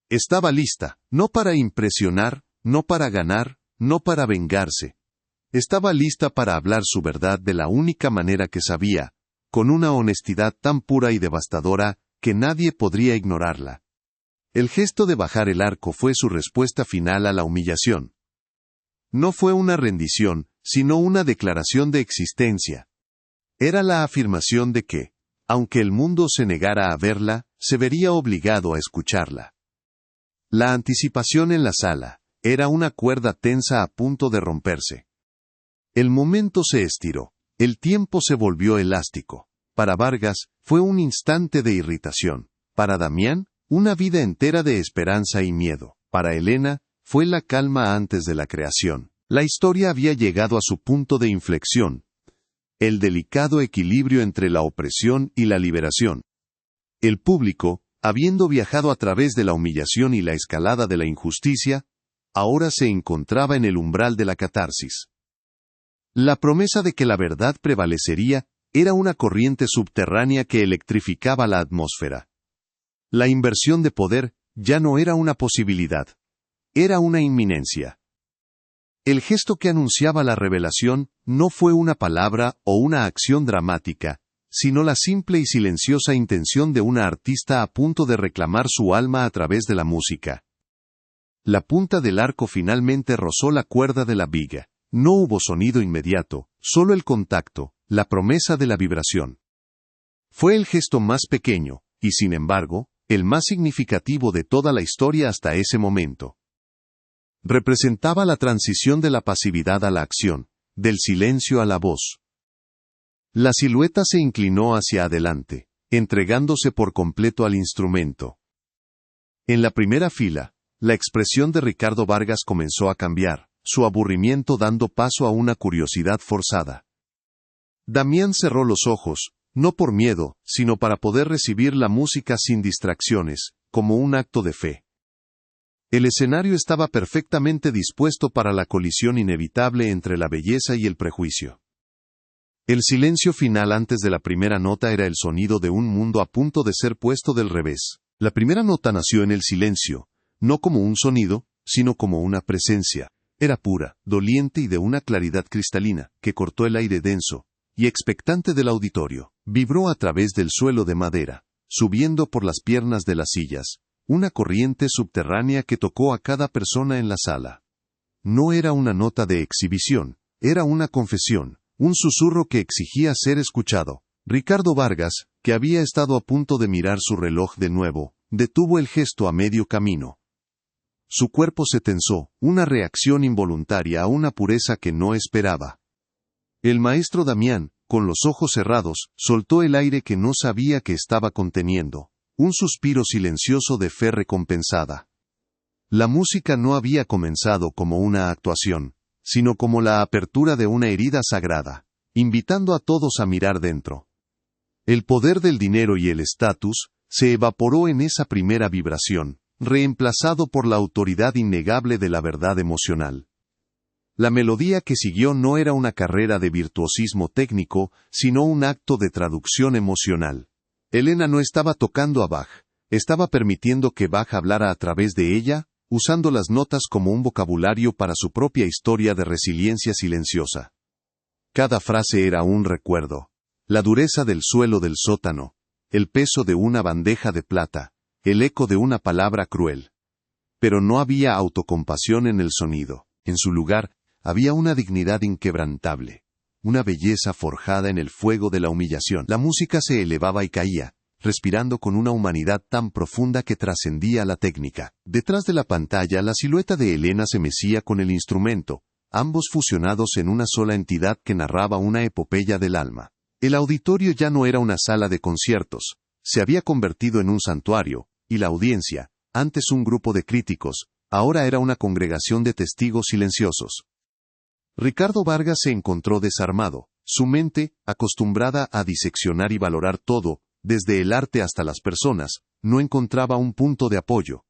Estaba lista, no para impresionar, no para ganar, no para vengarse. Estaba lista para hablar su verdad de la única manera que sabía, con una honestidad tan pura y devastadora, que nadie podría ignorarla. El gesto de bajar el arco fue su respuesta final a la humillación. No fue una rendición, sino una declaración de existencia. Era la afirmación de que, aunque el mundo se negara a verla, se vería obligado a escucharla. La anticipación en la sala era una cuerda tensa a punto de romperse. El momento se estiró, el tiempo se volvió elástico. Para Vargas, fue un instante de irritación. Para Damián, una vida entera de esperanza y miedo. Para Elena, fue la calma antes de la creación. La historia había llegado a su punto de inflexión. El delicado equilibrio entre la opresión y la liberación. El público, habiendo viajado a través de la humillación y la escalada de la injusticia, ahora se encontraba en el umbral de la catarsis. La promesa de que la verdad prevalecería era una corriente subterránea que electrificaba la atmósfera. La inversión de poder ya no era una posibilidad, era una inminencia. El gesto que anunciaba la revelación no fue una palabra o una acción dramática, sino la simple y silenciosa intención de una artista a punto de reclamar su alma a través de la música. La punta del arco finalmente rozó la cuerda de la viga. No hubo sonido inmediato, solo el contacto, la promesa de la vibración. Fue el gesto más pequeño, y sin embargo, el más significativo de toda la historia hasta ese momento. Representaba la transición de la pasividad a la acción, del silencio a la voz. La silueta se inclinó hacia adelante, entregándose por completo al instrumento. En la primera fila, la expresión de Ricardo Vargas comenzó a cambiar, su aburrimiento dando paso a una curiosidad forzada. Damián cerró los ojos, no por miedo, sino para poder recibir la música sin distracciones, como un acto de fe. El escenario estaba perfectamente dispuesto para la colisión inevitable entre la belleza y el prejuicio. El silencio final antes de la primera nota era el sonido de un mundo a punto de ser puesto del revés. La primera nota nació en el silencio, no como un sonido, sino como una presencia. Era pura, doliente y de una claridad cristalina, que cortó el aire denso y expectante del auditorio. Vibró a través del suelo de madera, subiendo por las piernas de las sillas, una corriente subterránea que tocó a cada persona en la sala. No era una nota de exhibición, era una confesión, un susurro que exigía ser escuchado. Ricardo Vargas, que había estado a punto de mirar su reloj de nuevo, detuvo el gesto a medio camino. Su cuerpo se tensó, una reacción involuntaria a una pureza que no esperaba. El maestro Damián, con los ojos cerrados, soltó el aire que no sabía que estaba conteniendo, un suspiro silencioso de fe recompensada. La música no había comenzado como una actuación, sino como la apertura de una herida sagrada, invitando a todos a mirar dentro. El poder del dinero y el estatus se evaporó en esa primera vibración, reemplazado por la autoridad innegable de la verdad emocional. La melodía que siguió no era una carrera de virtuosismo técnico, sino un acto de traducción emocional. Elena no estaba tocando a Bach, estaba permitiendo que Bach hablara a través de ella, usando las notas como un vocabulario para su propia historia de resiliencia silenciosa. Cada frase era un recuerdo. La dureza del suelo del sótano, el peso de una bandeja de plata, el eco de una palabra cruel. Pero no había autocompasión en el sonido. En su lugar, había una dignidad inquebrantable, una belleza forjada en el fuego de la humillación. La música se elevaba y caía, respirando con una humanidad tan profunda que trascendía la técnica. Detrás de la pantalla, la silueta de Elena se mecía con el instrumento, ambos fusionados en una sola entidad que narraba una epopeya del alma. El auditorio ya no era una sala de conciertos, se había convertido en un santuario, y la audiencia, antes un grupo de críticos, ahora era una congregación de testigos silenciosos. Ricardo Vargas se encontró desarmado, su mente, acostumbrada a diseccionar y valorar todo, desde el arte hasta las personas, no encontraba un punto de apoyo.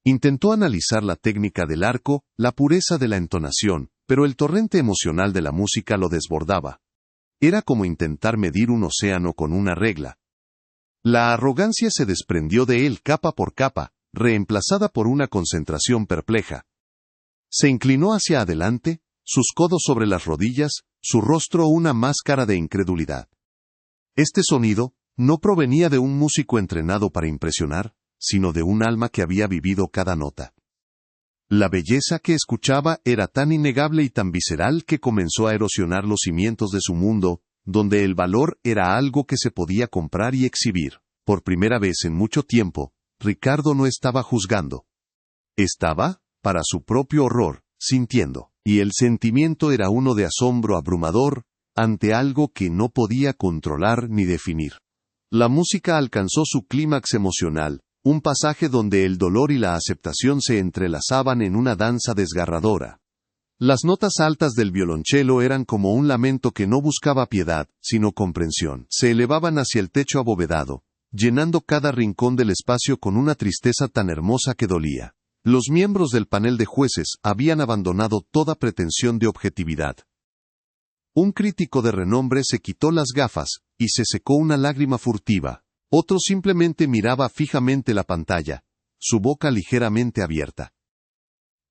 Intentó analizar la técnica del arco, la pureza de la entonación, pero el torrente emocional de la música lo desbordaba. Era como intentar medir un océano con una regla. La arrogancia se desprendió de él capa por capa, reemplazada por una concentración perpleja. Se inclinó hacia adelante, sus codos sobre las rodillas, su rostro una máscara de incredulidad. Este sonido no provenía de un músico entrenado para impresionar, sino de un alma que había vivido cada nota. La belleza que escuchaba era tan innegable y tan visceral que comenzó a erosionar los cimientos de su mundo, donde el valor era algo que se podía comprar y exhibir. Por primera vez en mucho tiempo, Ricardo no estaba juzgando. Estaba, para su propio horror, sintiendo, y el sentimiento era uno de asombro abrumador, ante algo que no podía controlar ni definir. La música alcanzó su clímax emocional, un pasaje donde el dolor y la aceptación se entrelazaban en una danza desgarradora. Las notas altas del violonchelo eran como un lamento que no buscaba piedad, sino comprensión. Se elevaban hacia el techo abovedado, llenando cada rincón del espacio con una tristeza tan hermosa que dolía. Los miembros del panel de jueces habían abandonado toda pretensión de objetividad. Un crítico de renombre se quitó las gafas, y se secó una lágrima furtiva. Otro simplemente miraba fijamente la pantalla, su boca ligeramente abierta.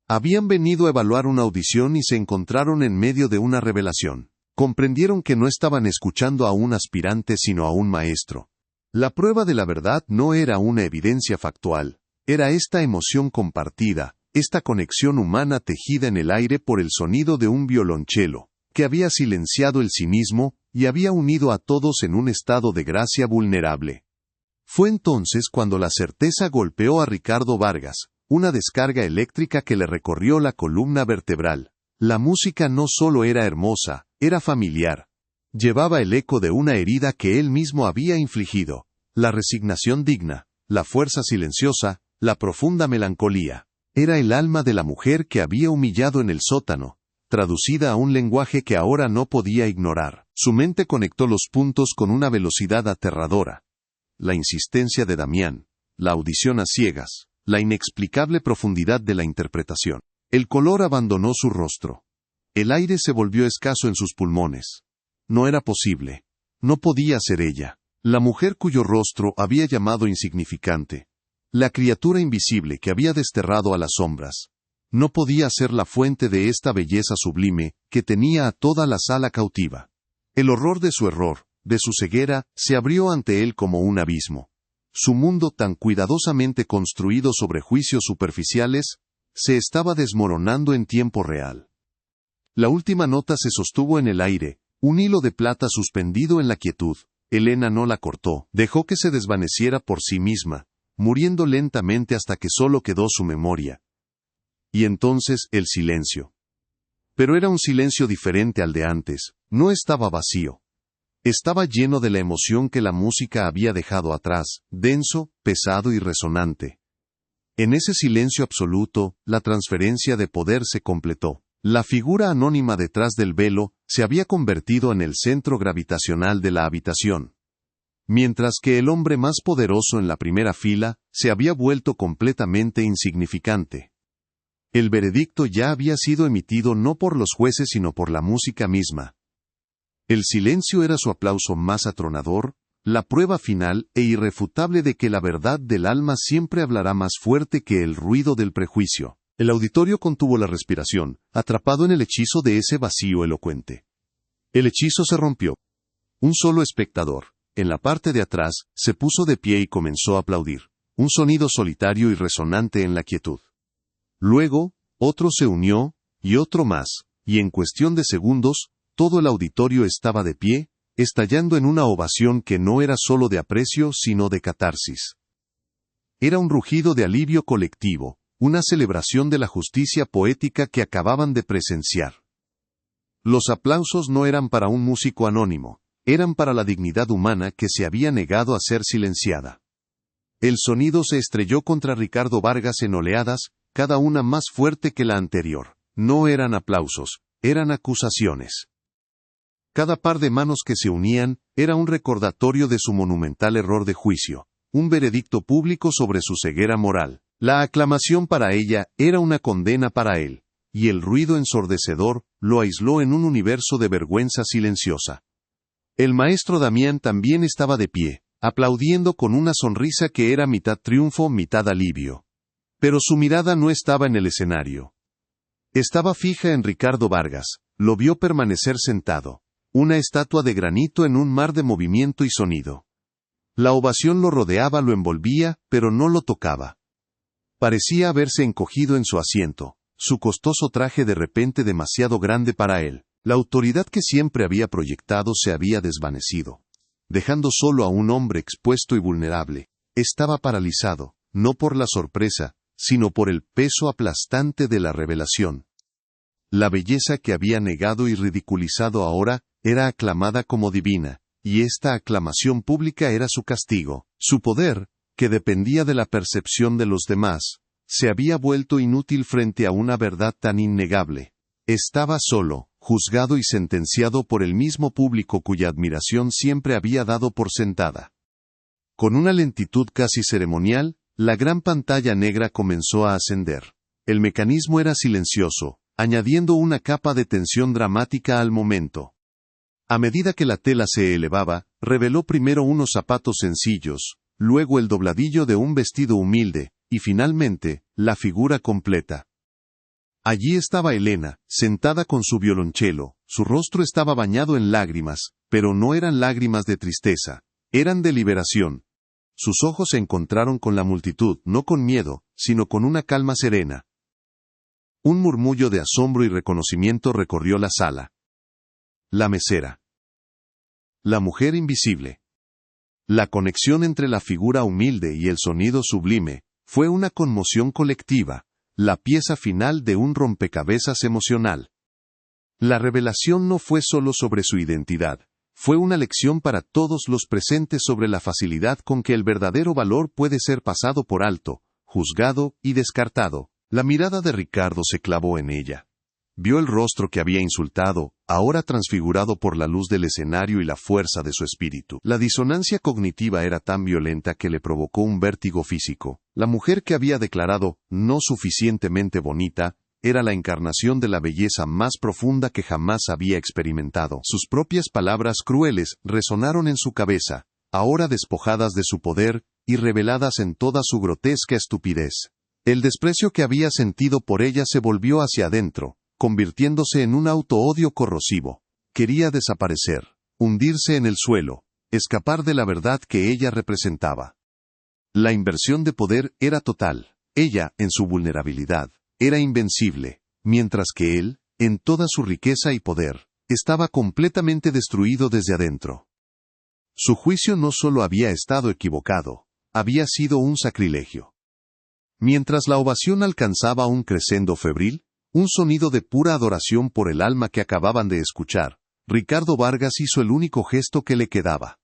Habían venido a evaluar una audición y se encontraron en medio de una revelación. Comprendieron que no estaban escuchando a un aspirante sino a un maestro. La prueba de la verdad no era una evidencia factual, era esta emoción compartida, esta conexión humana tejida en el aire por el sonido de un violonchelo, que había silenciado el cinismo y había unido a todos en un estado de gracia vulnerable. Fue entonces cuando la certeza golpeó a Ricardo Vargas, una descarga eléctrica que le recorrió la columna vertebral. La música no solo era hermosa, era familiar. Llevaba el eco de una herida que él mismo había infligido, la resignación digna, la fuerza silenciosa, la profunda melancolía. Era el alma de la mujer que había humillado en el sótano, traducida a un lenguaje que ahora no podía ignorar. Su mente conectó los puntos con una velocidad aterradora. La insistencia de Damián, la audición a ciegas, la inexplicable profundidad de la interpretación. El color abandonó su rostro. El aire se volvió escaso en sus pulmones. No era posible. No podía ser ella. La mujer cuyo rostro había llamado insignificante. La criatura invisible que había desterrado a las sombras. No podía ser la fuente de esta belleza sublime que tenía a toda la sala cautiva. El horror de su error, de su ceguera, se abrió ante él como un abismo. Su mundo tan cuidadosamente construido sobre juicios superficiales, se estaba desmoronando en tiempo real. La última nota se sostuvo en el aire, un hilo de plata suspendido en la quietud. Elena no la cortó, dejó que se desvaneciera por sí misma, muriendo lentamente hasta que solo quedó su memoria. Y entonces el silencio. Pero era un silencio diferente al de antes, no estaba vacío. Estaba lleno de la emoción que la música había dejado atrás, denso, pesado y resonante. En ese silencio absoluto, la transferencia de poder se completó. La figura anónima detrás del velo se había convertido en el centro gravitacional de la habitación. Mientras que el hombre más poderoso en la primera fila se había vuelto completamente insignificante. El veredicto ya había sido emitido no por los jueces sino por la música misma. El silencio era su aplauso más atronador, la prueba final e irrefutable de que la verdad del alma siempre hablará más fuerte que el ruido del prejuicio. El auditorio contuvo la respiración, atrapado en el hechizo de ese vacío elocuente. El hechizo se rompió. Un solo espectador, en la parte de atrás, se puso de pie y comenzó a aplaudir, un sonido solitario y resonante en la quietud. Luego, otro se unió, y otro más, y en cuestión de segundos, todo el auditorio estaba de pie, estallando en una ovación que no era solo de aprecio sino de catarsis. Era un rugido de alivio colectivo, una celebración de la justicia poética que acababan de presenciar. Los aplausos no eran para un músico anónimo, eran para la dignidad humana que se había negado a ser silenciada. El sonido se estrelló contra Ricardo Vargas en oleadas, cada una más fuerte que la anterior. No eran aplausos, eran acusaciones. Cada par de manos que se unían era un recordatorio de su monumental error de juicio, un veredicto público sobre su ceguera moral. La aclamación para ella era una condena para él, y el ruido ensordecedor lo aisló en un universo de vergüenza silenciosa. El maestro Damián también estaba de pie, aplaudiendo con una sonrisa que era mitad triunfo, mitad alivio. Pero su mirada no estaba en el escenario. Estaba fija en Ricardo Vargas, lo vio permanecer sentado, una estatua de granito en un mar de movimiento y sonido. La ovación lo rodeaba, lo envolvía, pero no lo tocaba. Parecía haberse encogido en su asiento, su costoso traje de repente demasiado grande para él. La autoridad que siempre había proyectado se había desvanecido, dejando solo a un hombre expuesto y vulnerable. Estaba paralizado, no por la sorpresa, sino por el peso aplastante de la revelación. La belleza que había negado y ridiculizado ahora, era aclamada como divina, y esta aclamación pública era su castigo. Su poder, que dependía de la percepción de los demás, se había vuelto inútil frente a una verdad tan innegable. Estaba solo, juzgado y sentenciado por el mismo público cuya admiración siempre había dado por sentada. Con una lentitud casi ceremonial, la gran pantalla negra comenzó a ascender. El mecanismo era silencioso, añadiendo una capa de tensión dramática al momento. A medida que la tela se elevaba, reveló primero unos zapatos sencillos, luego el dobladillo de un vestido humilde, y finalmente, la figura completa. Allí estaba Helena, sentada con su violonchelo. Su rostro estaba bañado en lágrimas, pero no eran lágrimas de tristeza, eran de liberación. Sus ojos se encontraron con la multitud, no con miedo, sino con una calma serena. Un murmullo de asombro y reconocimiento recorrió la sala. La mesera. La mujer invisible. La conexión entre la figura humilde y el sonido sublime fue una conmoción colectiva, la pieza final de un rompecabezas emocional. La revelación no fue solo sobre su identidad, fue una lección para todos los presentes sobre la facilidad con que el verdadero valor puede ser pasado por alto, juzgado y descartado. La mirada de Ricardo se clavó en ella. Vio el rostro que había insultado, ahora transfigurado por la luz del escenario y la fuerza de su espíritu. La disonancia cognitiva era tan violenta que le provocó un vértigo físico. La mujer que había declarado no suficientemente bonita, era la encarnación de la belleza más profunda que jamás había experimentado. Sus propias palabras crueles resonaron en su cabeza, ahora despojadas de su poder y reveladas en toda su grotesca estupidez. El desprecio que había sentido por ella se volvió hacia adentro, convirtiéndose en un auto-odio corrosivo. Quería desaparecer, hundirse en el suelo, escapar de la verdad que ella representaba. La inversión de poder era total. Ella, en su vulnerabilidad, era invencible, mientras que él, en toda su riqueza y poder, estaba completamente destruido desde adentro. Su juicio no solo había estado equivocado, había sido un sacrilegio. Mientras la ovación alcanzaba un crescendo febril, un sonido de pura adoración por el alma que acababan de escuchar, Ricardo Vargas hizo el único gesto que le quedaba.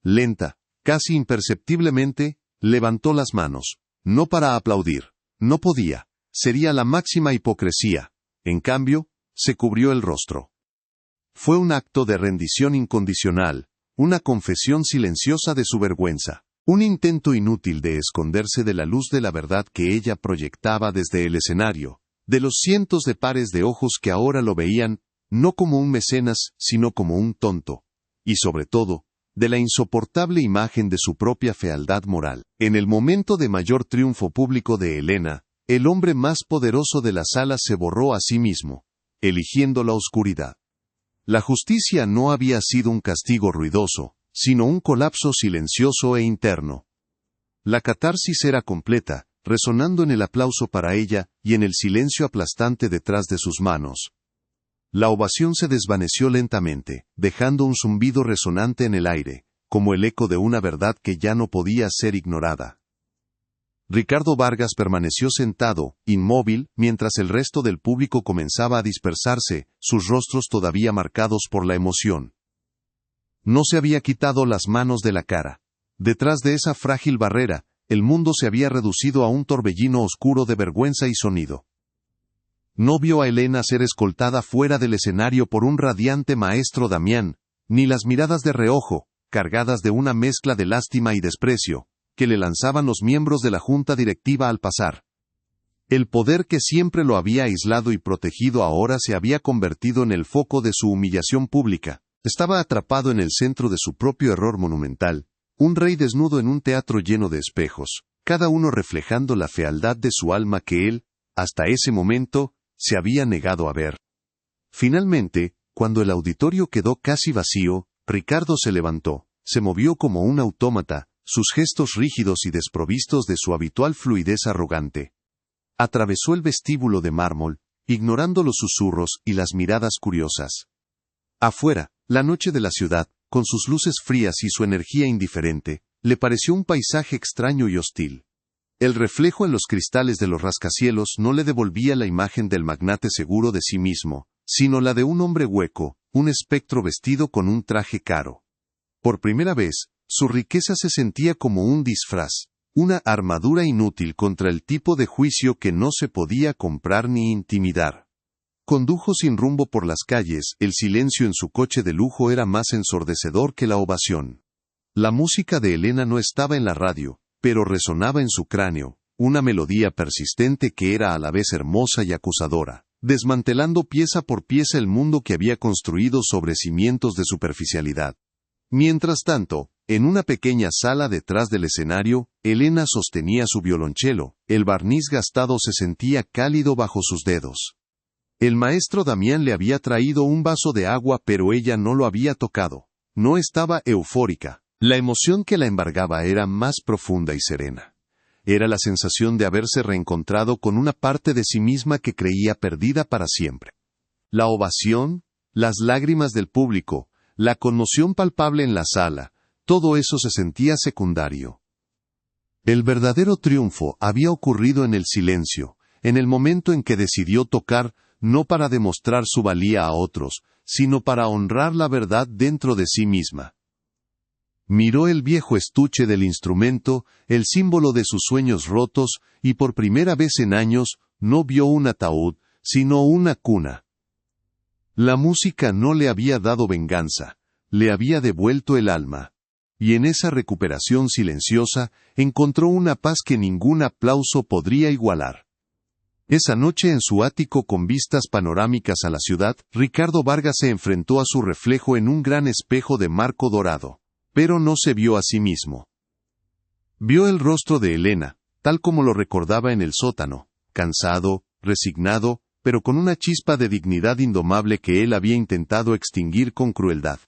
Lenta, casi imperceptiblemente, levantó las manos, no para aplaudir, no podía, sería la máxima hipocresía, en cambio, se cubrió el rostro. Fue un acto de rendición incondicional, una confesión silenciosa de su vergüenza. Un intento inútil de esconderse de la luz de la verdad que ella proyectaba desde el escenario, de los cientos de pares de ojos que ahora lo veían, no como un mecenas, sino como un tonto, y sobre todo, de la insoportable imagen de su propia fealdad moral. En el momento de mayor triunfo público de Helena, el hombre más poderoso de la sala se borró a sí mismo, eligiendo la oscuridad. La justicia no había sido un castigo ruidoso, sino un colapso silencioso e interno. La catarsis era completa, resonando en el aplauso para ella y en el silencio aplastante detrás de sus manos. La ovación se desvaneció lentamente, dejando un zumbido resonante en el aire, como el eco de una verdad que ya no podía ser ignorada. Ricardo Vargas permaneció sentado, inmóvil, mientras el resto del público comenzaba a dispersarse, sus rostros todavía marcados por la emoción. No se había quitado las manos de la cara. Detrás de esa frágil barrera, el mundo se había reducido a un torbellino oscuro de vergüenza y sonido. No vio a Helena ser escoltada fuera del escenario por un radiante maestro Damián, ni las miradas de reojo, cargadas de una mezcla de lástima y desprecio, que le lanzaban los miembros de la junta directiva al pasar. El poder que siempre lo había aislado y protegido ahora se había convertido en el foco de su humillación pública. Estaba atrapado en el centro de su propio error monumental, un rey desnudo en un teatro lleno de espejos, cada uno reflejando la fealdad de su alma que él, hasta ese momento, se había negado a ver. Finalmente, cuando el auditorio quedó casi vacío, Ricardo se levantó, se movió como un autómata, sus gestos rígidos y desprovistos de su habitual fluidez arrogante. Atravesó el vestíbulo de mármol, ignorando los susurros y las miradas curiosas. Afuera, la noche de la ciudad, con sus luces frías y su energía indiferente, le pareció un paisaje extraño y hostil. El reflejo en los cristales de los rascacielos no le devolvía la imagen del magnate seguro de sí mismo, sino la de un hombre hueco, un espectro vestido con un traje caro. Por primera vez, su riqueza se sentía como un disfraz, una armadura inútil contra el tipo de juicio que no se podía comprar ni intimidar. Condujo sin rumbo por las calles, el silencio en su coche de lujo era más ensordecedor que la ovación. La música de Elena no estaba en la radio, pero resonaba en su cráneo, una melodía persistente que era a la vez hermosa y acusadora, desmantelando pieza por pieza el mundo que había construido sobre cimientos de superficialidad. Mientras tanto, en una pequeña sala detrás del escenario, Elena sostenía su violonchelo, el barniz gastado se sentía cálido bajo sus dedos. El maestro Damián le había traído un vaso de agua pero ella no lo había tocado. No estaba eufórica. La emoción que la embargaba era más profunda y serena. Era la sensación de haberse reencontrado con una parte de sí misma que creía perdida para siempre. La ovación, las lágrimas del público, la conmoción palpable en la sala, todo eso se sentía secundario. El verdadero triunfo había ocurrido en el silencio, en el momento en que decidió tocar, no para demostrar su valía a otros, sino para honrar la verdad dentro de sí misma. Miró el viejo estuche del instrumento, el símbolo de sus sueños rotos, y por primera vez en años, no vio un ataúd, sino una cuna. La música no le había dado venganza, le había devuelto el alma. Y en esa recuperación silenciosa, encontró una paz que ningún aplauso podría igualar. Esa noche en su ático con vistas panorámicas a la ciudad, Ricardo Vargas se enfrentó a su reflejo en un gran espejo de marco dorado. Pero no se vio a sí mismo. Vio el rostro de Elena, tal como lo recordaba en el sótano, cansado, resignado, pero con una chispa de dignidad indomable que él había intentado extinguir con crueldad.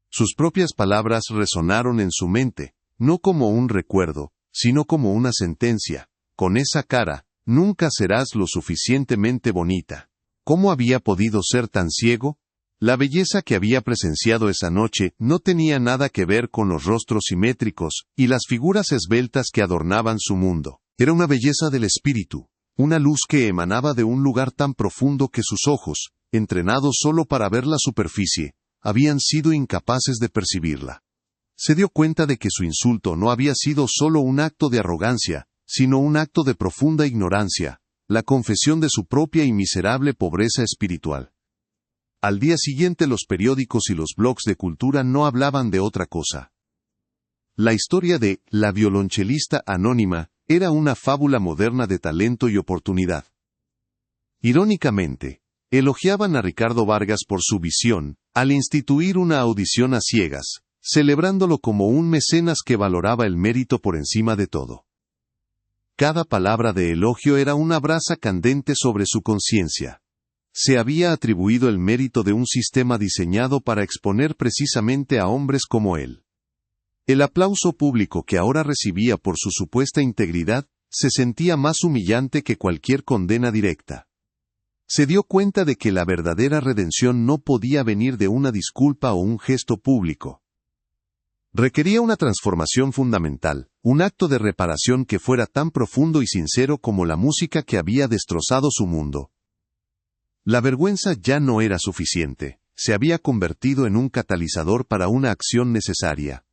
Sus propias palabras resonaron en su mente, no como un recuerdo, sino como una sentencia. Con esa cara, nunca serás lo suficientemente bonita. ¿Cómo había podido ser tan ciego? La belleza que había presenciado esa noche no tenía nada que ver con los rostros simétricos y las figuras esbeltas que adornaban su mundo. Era una belleza del espíritu, una luz que emanaba de un lugar tan profundo que sus ojos, entrenados solo para ver la superficie, habían sido incapaces de percibirla. Se dio cuenta de que su insulto no había sido solo un acto de arrogancia, sino un acto de profunda ignorancia, la confesión de su propia y miserable pobreza espiritual. Al día siguiente los periódicos y los blogs de cultura no hablaban de otra cosa. La historia de la violonchelista anónima era una fábula moderna de talento y oportunidad. Irónicamente, elogiaban a Ricardo Vargas por su visión, al instituir una audición a ciegas, celebrándolo como un mecenas que valoraba el mérito por encima de todo. Cada palabra de elogio era una brasa candente sobre su conciencia. Se había atribuido el mérito de un sistema diseñado para exponer precisamente a hombres como él. El aplauso público que ahora recibía por su supuesta integridad, se sentía más humillante que cualquier condena directa. Se dio cuenta de que la verdadera redención no podía venir de una disculpa o un gesto público. Requería una transformación fundamental, un acto de reparación que fuera tan profundo y sincero como la música que había destrozado su mundo. La vergüenza ya no era suficiente, se había convertido en un catalizador para una acción necesaria.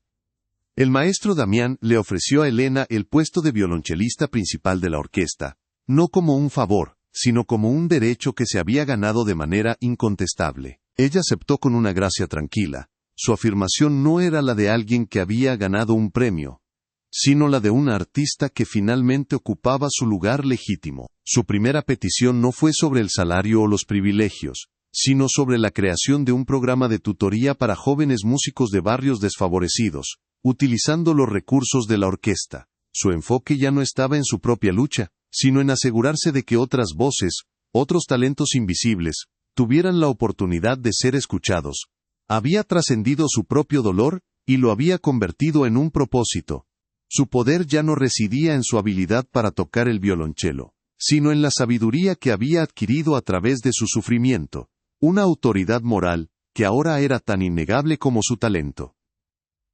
El maestro Damián le ofreció a Elena el puesto de violonchelista principal de la orquesta, no como un favor, sino como un derecho que se había ganado de manera incontestable. Ella aceptó con una gracia tranquila. Su afirmación no era la de alguien que había ganado un premio, sino la de un artista que finalmente ocupaba su lugar legítimo. Su primera petición no fue sobre el salario o los privilegios, sino sobre la creación de un programa de tutoría para jóvenes músicos de barrios desfavorecidos, utilizando los recursos de la orquesta. Su enfoque ya no estaba en su propia lucha, sino en asegurarse de que otras voces, otros talentos invisibles, tuvieran la oportunidad de ser escuchados. Había trascendido su propio dolor y lo había convertido en un propósito. Su poder ya no residía en su habilidad para tocar el violonchelo, sino en la sabiduría que había adquirido a través de su sufrimiento, una autoridad moral que ahora era tan innegable como su talento.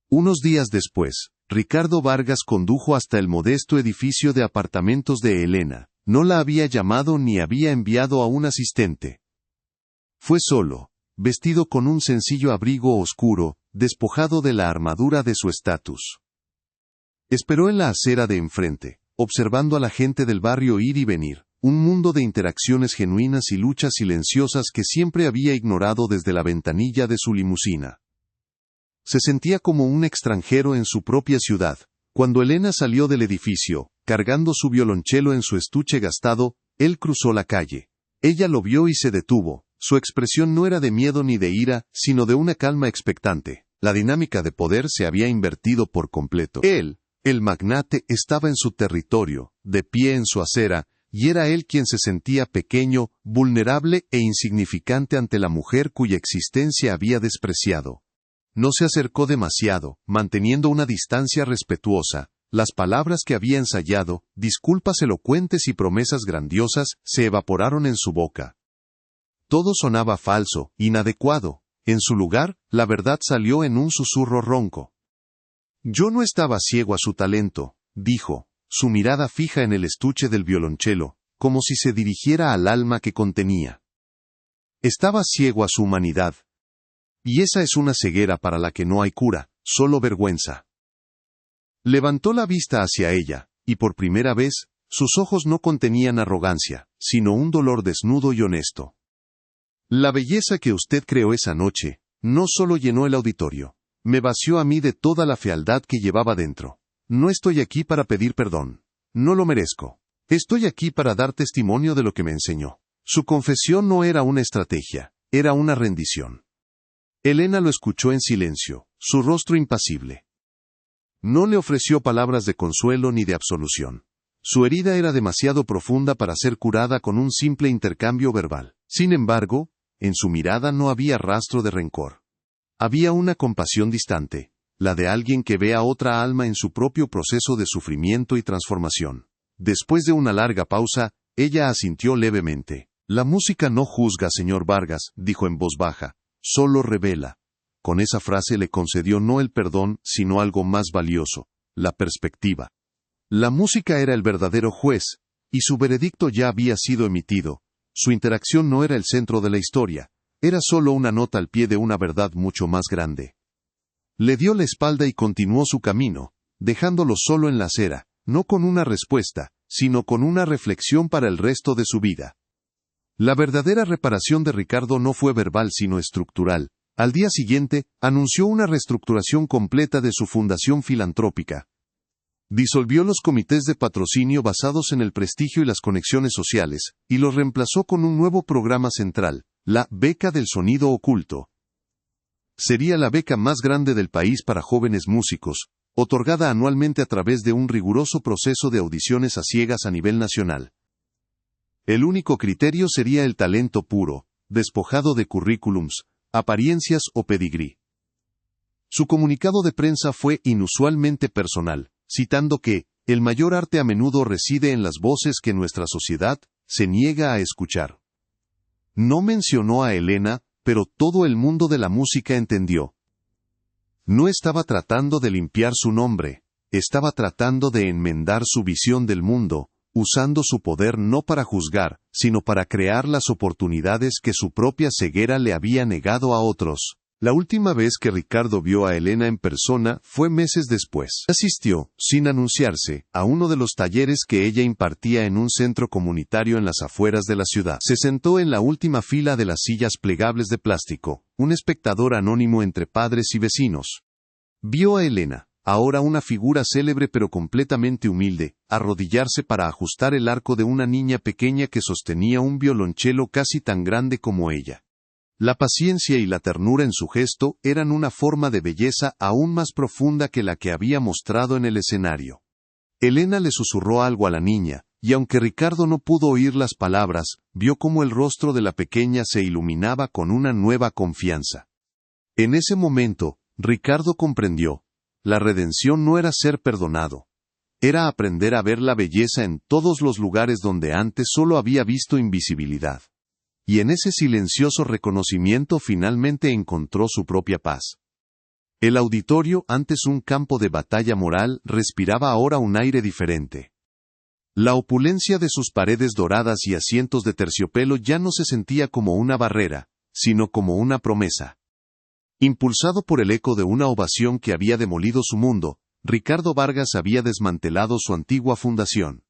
Unos días después, Ricardo Vargas condujo hasta el modesto edificio de apartamentos de Elena. No la había llamado ni había enviado a un asistente. Fue solo, vestido con un sencillo abrigo oscuro, despojado de la armadura de su estatus. Esperó en la acera de enfrente, observando a la gente del barrio ir y venir, un mundo de interacciones genuinas y luchas silenciosas que siempre había ignorado desde la ventanilla de su limusina. Se sentía como un extranjero en su propia ciudad. Cuando Elena salió del edificio, cargando su violonchelo en su estuche gastado, él cruzó la calle. Ella lo vio y se detuvo. Su expresión no era de miedo ni de ira, sino de una calma expectante. La dinámica de poder se había invertido por completo. Él, el magnate, estaba en su territorio, de pie en su acera, y era él quien se sentía pequeño, vulnerable e insignificante ante la mujer cuya existencia había despreciado. No se acercó demasiado, manteniendo una distancia respetuosa. Las palabras que había ensayado, disculpas elocuentes y promesas grandiosas, se evaporaron en su boca. Todo sonaba falso, inadecuado. En su lugar, la verdad salió en un susurro ronco. Yo no estaba ciego a su talento, dijo, su mirada fija en el estuche del violonchelo, como si se dirigiera al alma que contenía. Estaba ciego a su humanidad. Y esa es una ceguera para la que no hay cura, solo vergüenza. Levantó la vista hacia ella, y por primera vez, sus ojos no contenían arrogancia, sino un dolor desnudo y honesto. La belleza que usted creó esa noche, no solo llenó el auditorio, me vació a mí de toda la fealdad que llevaba dentro. No estoy aquí para pedir perdón. No lo merezco. Estoy aquí para dar testimonio de lo que me enseñó. Su confesión no era una estrategia, era una rendición. Elena lo escuchó en silencio, su rostro impasible. No le ofreció palabras de consuelo ni de absolución. Su herida era demasiado profunda para ser curada con un simple intercambio verbal. Sin embargo, en su mirada no había rastro de rencor. Había una compasión distante, la de alguien que ve a otra alma en su propio proceso de sufrimiento y transformación. Después de una larga pausa, ella asintió levemente. La música no juzga, señor Vargas, dijo en voz baja, solo revela. Con esa frase le concedió no el perdón, sino algo más valioso, la perspectiva. La música era el verdadero juez, y su veredicto ya había sido emitido. Su interacción no era el centro de la historia, era solo una nota al pie de una verdad mucho más grande. Le dio la espalda y continuó su camino, dejándolo solo en la acera, no con una respuesta, sino con una reflexión para el resto de su vida. La verdadera reparación de Ricardo no fue verbal sino estructural. Al día siguiente, anunció una reestructuración completa de su fundación filantrópica. Disolvió los comités de patrocinio basados en el prestigio y las conexiones sociales, y los reemplazó con un nuevo programa central, la Beca del Sonido Oculto. Sería la beca más grande del país para jóvenes músicos, otorgada anualmente a través de un riguroso proceso de audiciones a ciegas a nivel nacional. El único criterio sería el talento puro, despojado de currículums, apariencias o pedigrí. Su comunicado de prensa fue inusualmente personal, citando que, el mayor arte a menudo reside en las voces que nuestra sociedad se niega a escuchar. No mencionó a Elena, pero todo el mundo de la música entendió. No estaba tratando de limpiar su nombre, estaba tratando de enmendar su visión del mundo, usando su poder no para juzgar, sino para crear las oportunidades que su propia ceguera le había negado a otros. La última vez que Ricardo vio a Elena en persona fue meses después. Asistió, sin anunciarse, a uno de los talleres que ella impartía en un centro comunitario en las afueras de la ciudad. Se sentó en la última fila de las sillas plegables de plástico, un espectador anónimo entre padres y vecinos. Vio a Elena, ahora una figura célebre pero completamente humilde, arrodillarse para ajustar el arco de una niña pequeña que sostenía un violonchelo casi tan grande como ella. La paciencia y la ternura en su gesto eran una forma de belleza aún más profunda que la que había mostrado en el escenario. Elena le susurró algo a la niña, y aunque Ricardo no pudo oír las palabras, vio cómo el rostro de la pequeña se iluminaba con una nueva confianza. En ese momento, Ricardo comprendió. La redención no era ser perdonado. Era aprender a ver la belleza en todos los lugares donde antes solo había visto invisibilidad. Y en ese silencioso reconocimiento finalmente encontró su propia paz. El auditorio, antes un campo de batalla moral, respiraba ahora un aire diferente. La opulencia de sus paredes doradas y asientos de terciopelo ya no se sentía como una barrera, sino como una promesa. Impulsado por el eco de una ovación que había demolido su mundo, Ricardo Vargas había desmantelado su antigua fundación.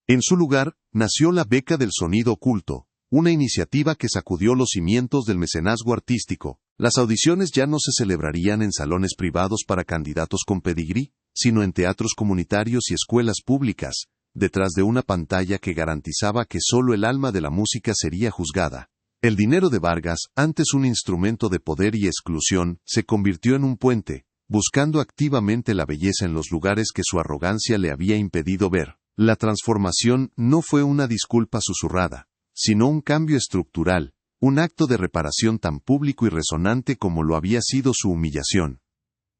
En su lugar, nació la Beca del Sonido Oculto, una iniciativa que sacudió los cimientos del mecenazgo artístico. Las audiciones ya no se celebrarían en salones privados para candidatos con pedigrí, sino en teatros comunitarios y escuelas públicas, detrás de una pantalla que garantizaba que solo el alma de la música sería juzgada. El dinero de Vargas, antes un instrumento de poder y exclusión, se convirtió en un puente, buscando activamente la belleza en los lugares que su arrogancia le había impedido ver. La transformación no fue una disculpa susurrada, sino un cambio estructural, un acto de reparación tan público y resonante como lo había sido su humillación.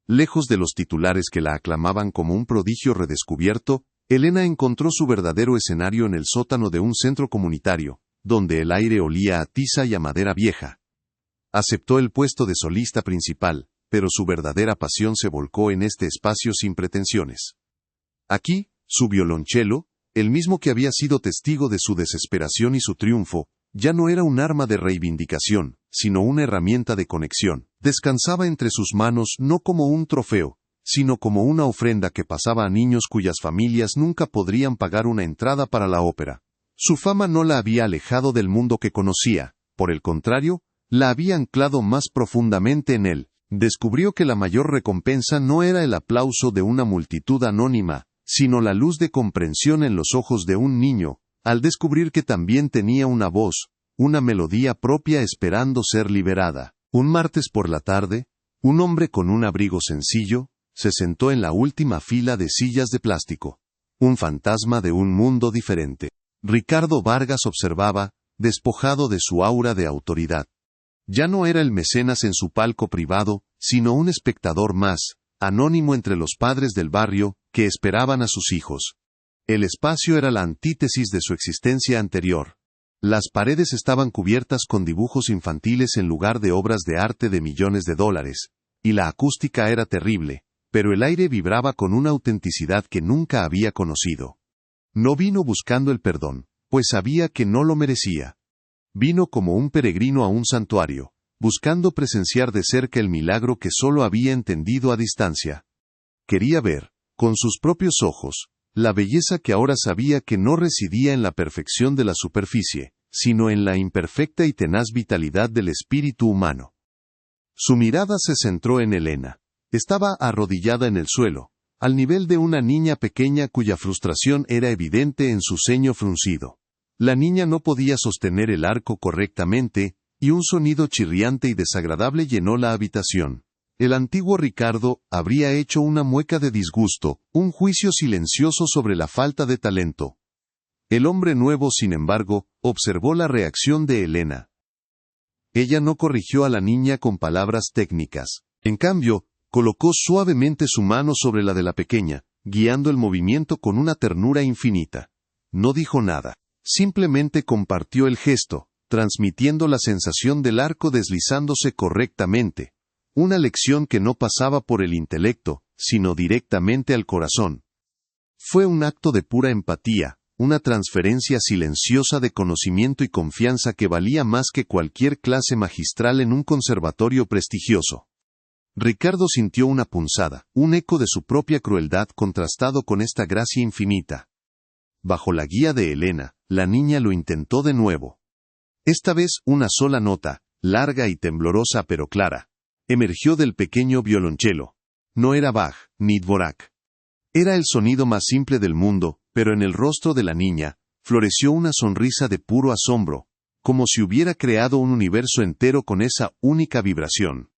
Lejos de los titulares que la aclamaban como un prodigio redescubierto, Elena encontró su verdadero escenario en el sótano de un centro comunitario, donde el aire olía a tiza y a madera vieja. Aceptó el puesto de solista principal, pero su verdadera pasión se volcó en este espacio sin pretensiones. Aquí, su violonchelo, el mismo que había sido testigo de su desesperación y su triunfo, ya no era un arma de reivindicación, sino una herramienta de conexión. Descansaba entre sus manos no como un trofeo, sino como una ofrenda que pasaba a niños cuyas familias nunca podrían pagar una entrada para la ópera. Su fama no la había alejado del mundo que conocía, por el contrario, la había anclado más profundamente en él. Descubrió que la mayor recompensa no era el aplauso de una multitud anónima, sino la luz de comprensión en los ojos de un niño, al descubrir que también tenía una voz, una melodía propia esperando ser liberada. Un martes por la tarde, un hombre con un abrigo sencillo, se sentó en la última fila de sillas de plástico. Un fantasma de un mundo diferente. Ricardo Vargas observaba, despojado de su aura de autoridad. Ya no era el mecenas en su palco privado, sino un espectador más, anónimo entre los padres del barrio, que esperaban a sus hijos. El espacio era la antítesis de su existencia anterior. Las paredes estaban cubiertas con dibujos infantiles en lugar de obras de arte de millones de dólares, y la acústica era terrible, pero el aire vibraba con una autenticidad que nunca había conocido. No vino buscando el perdón, pues sabía que no lo merecía. Vino como un peregrino a un santuario, buscando presenciar de cerca el milagro que solo había entendido a distancia. Quería ver, con sus propios ojos, la belleza que ahora sabía que no residía en la perfección de la superficie, sino en la imperfecta y tenaz vitalidad del espíritu humano. Su mirada se centró en Elena. Estaba arrodillada en el suelo, al nivel de una niña pequeña cuya frustración era evidente en su ceño fruncido. La niña no podía sostener el arco correctamente, y un sonido chirriante y desagradable llenó la habitación. El antiguo Ricardo habría hecho una mueca de disgusto, un juicio silencioso sobre la falta de talento. El hombre nuevo, sin embargo, observó la reacción de Elena. Ella no corrigió a la niña con palabras técnicas. En cambio, colocó suavemente su mano sobre la de la pequeña, guiando el movimiento con una ternura infinita. No dijo nada. Simplemente compartió el gesto, transmitiendo la sensación del arco deslizándose correctamente. Una lección que no pasaba por el intelecto, sino directamente al corazón. Fue un acto de pura empatía, una transferencia silenciosa de conocimiento y confianza que valía más que cualquier clase magistral en un conservatorio prestigioso. Ricardo sintió una punzada, un eco de su propia crueldad contrastado con esta gracia infinita. Bajo la guía de Elena, la niña lo intentó de nuevo. Esta vez una sola nota, larga y temblorosa pero clara, emergió del pequeño violonchelo. No era Bach, ni Dvorak. Era el sonido más simple del mundo, pero en el rostro de la niña, floreció una sonrisa de puro asombro, como si hubiera creado un universo entero con esa única vibración.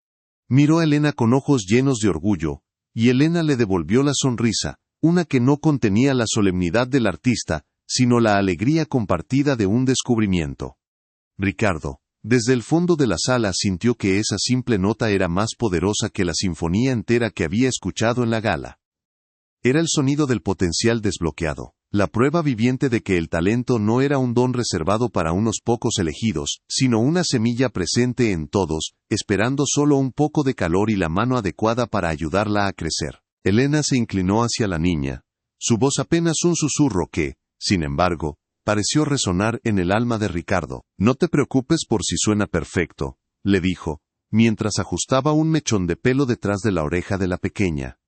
Miró a Elena con ojos llenos de orgullo, y Elena le devolvió la sonrisa, una que no contenía la solemnidad del artista, sino la alegría compartida de un descubrimiento. Ricardo, Desde el fondo de la sala sintió que esa simple nota era más poderosa que la sinfonía entera que había escuchado en la gala. Era el sonido del potencial desbloqueado, la prueba viviente de que el talento no era un don reservado para unos pocos elegidos, sino una semilla presente en todos, esperando solo un poco de calor y la mano adecuada para ayudarla a crecer. Elena se inclinó hacia la niña, su voz apenas un susurro que, sin embargo, pareció resonar en el alma de Ricardo. «No te preocupes por si suena perfecto», le dijo, mientras ajustaba un mechón de pelo detrás de la oreja de la pequeña.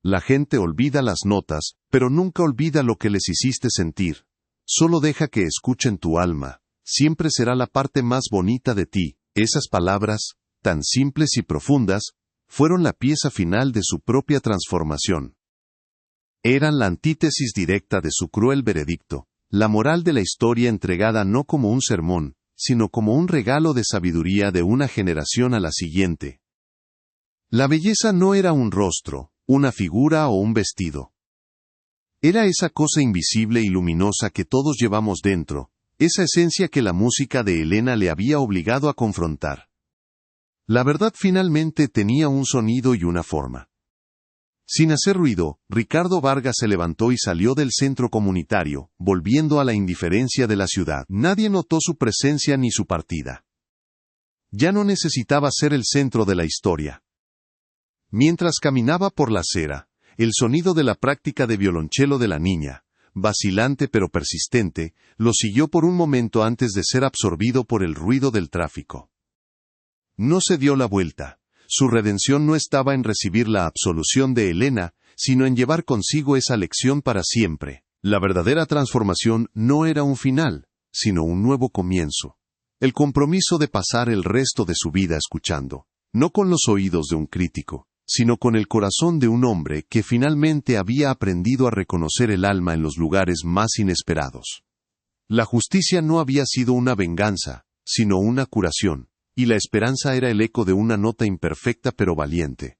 «La gente olvida las notas, pero nunca olvida lo que les hiciste sentir. Solo deja que escuchen tu alma. Siempre será la parte más bonita de ti». Esas palabras, tan simples y profundas, fueron la pieza final de su propia transformación. Eran la antítesis directa de su cruel veredicto. La moral de la historia entregada no como un sermón, sino como un regalo de sabiduría de una generación a la siguiente. La belleza no era un rostro, una figura o un vestido. Era esa cosa invisible y luminosa que todos llevamos dentro, esa esencia que la música de Elena le había obligado a confrontar. La verdad finalmente tenía un sonido y una forma. Sin hacer ruido, Ricardo Vargas se levantó y salió del centro comunitario, volviendo a la indiferencia de la ciudad. Nadie notó su presencia ni su partida. Ya no necesitaba ser el centro de la historia. Mientras caminaba por la acera, el sonido de la práctica de violonchelo de la niña, vacilante pero persistente, lo siguió por un momento antes de ser absorbido por el ruido del tráfico. No se dio la vuelta. Su redención no estaba en recibir la absolución de Elena, sino en llevar consigo esa lección para siempre. La verdadera transformación no era un final, sino un nuevo comienzo. El compromiso de pasar el resto de su vida escuchando, no con los oídos de un crítico, sino con el corazón de un hombre que finalmente había aprendido a reconocer el alma en los lugares más inesperados. La justicia no había sido una venganza, sino una curación. Y la esperanza era el eco de una nota imperfecta pero valiente.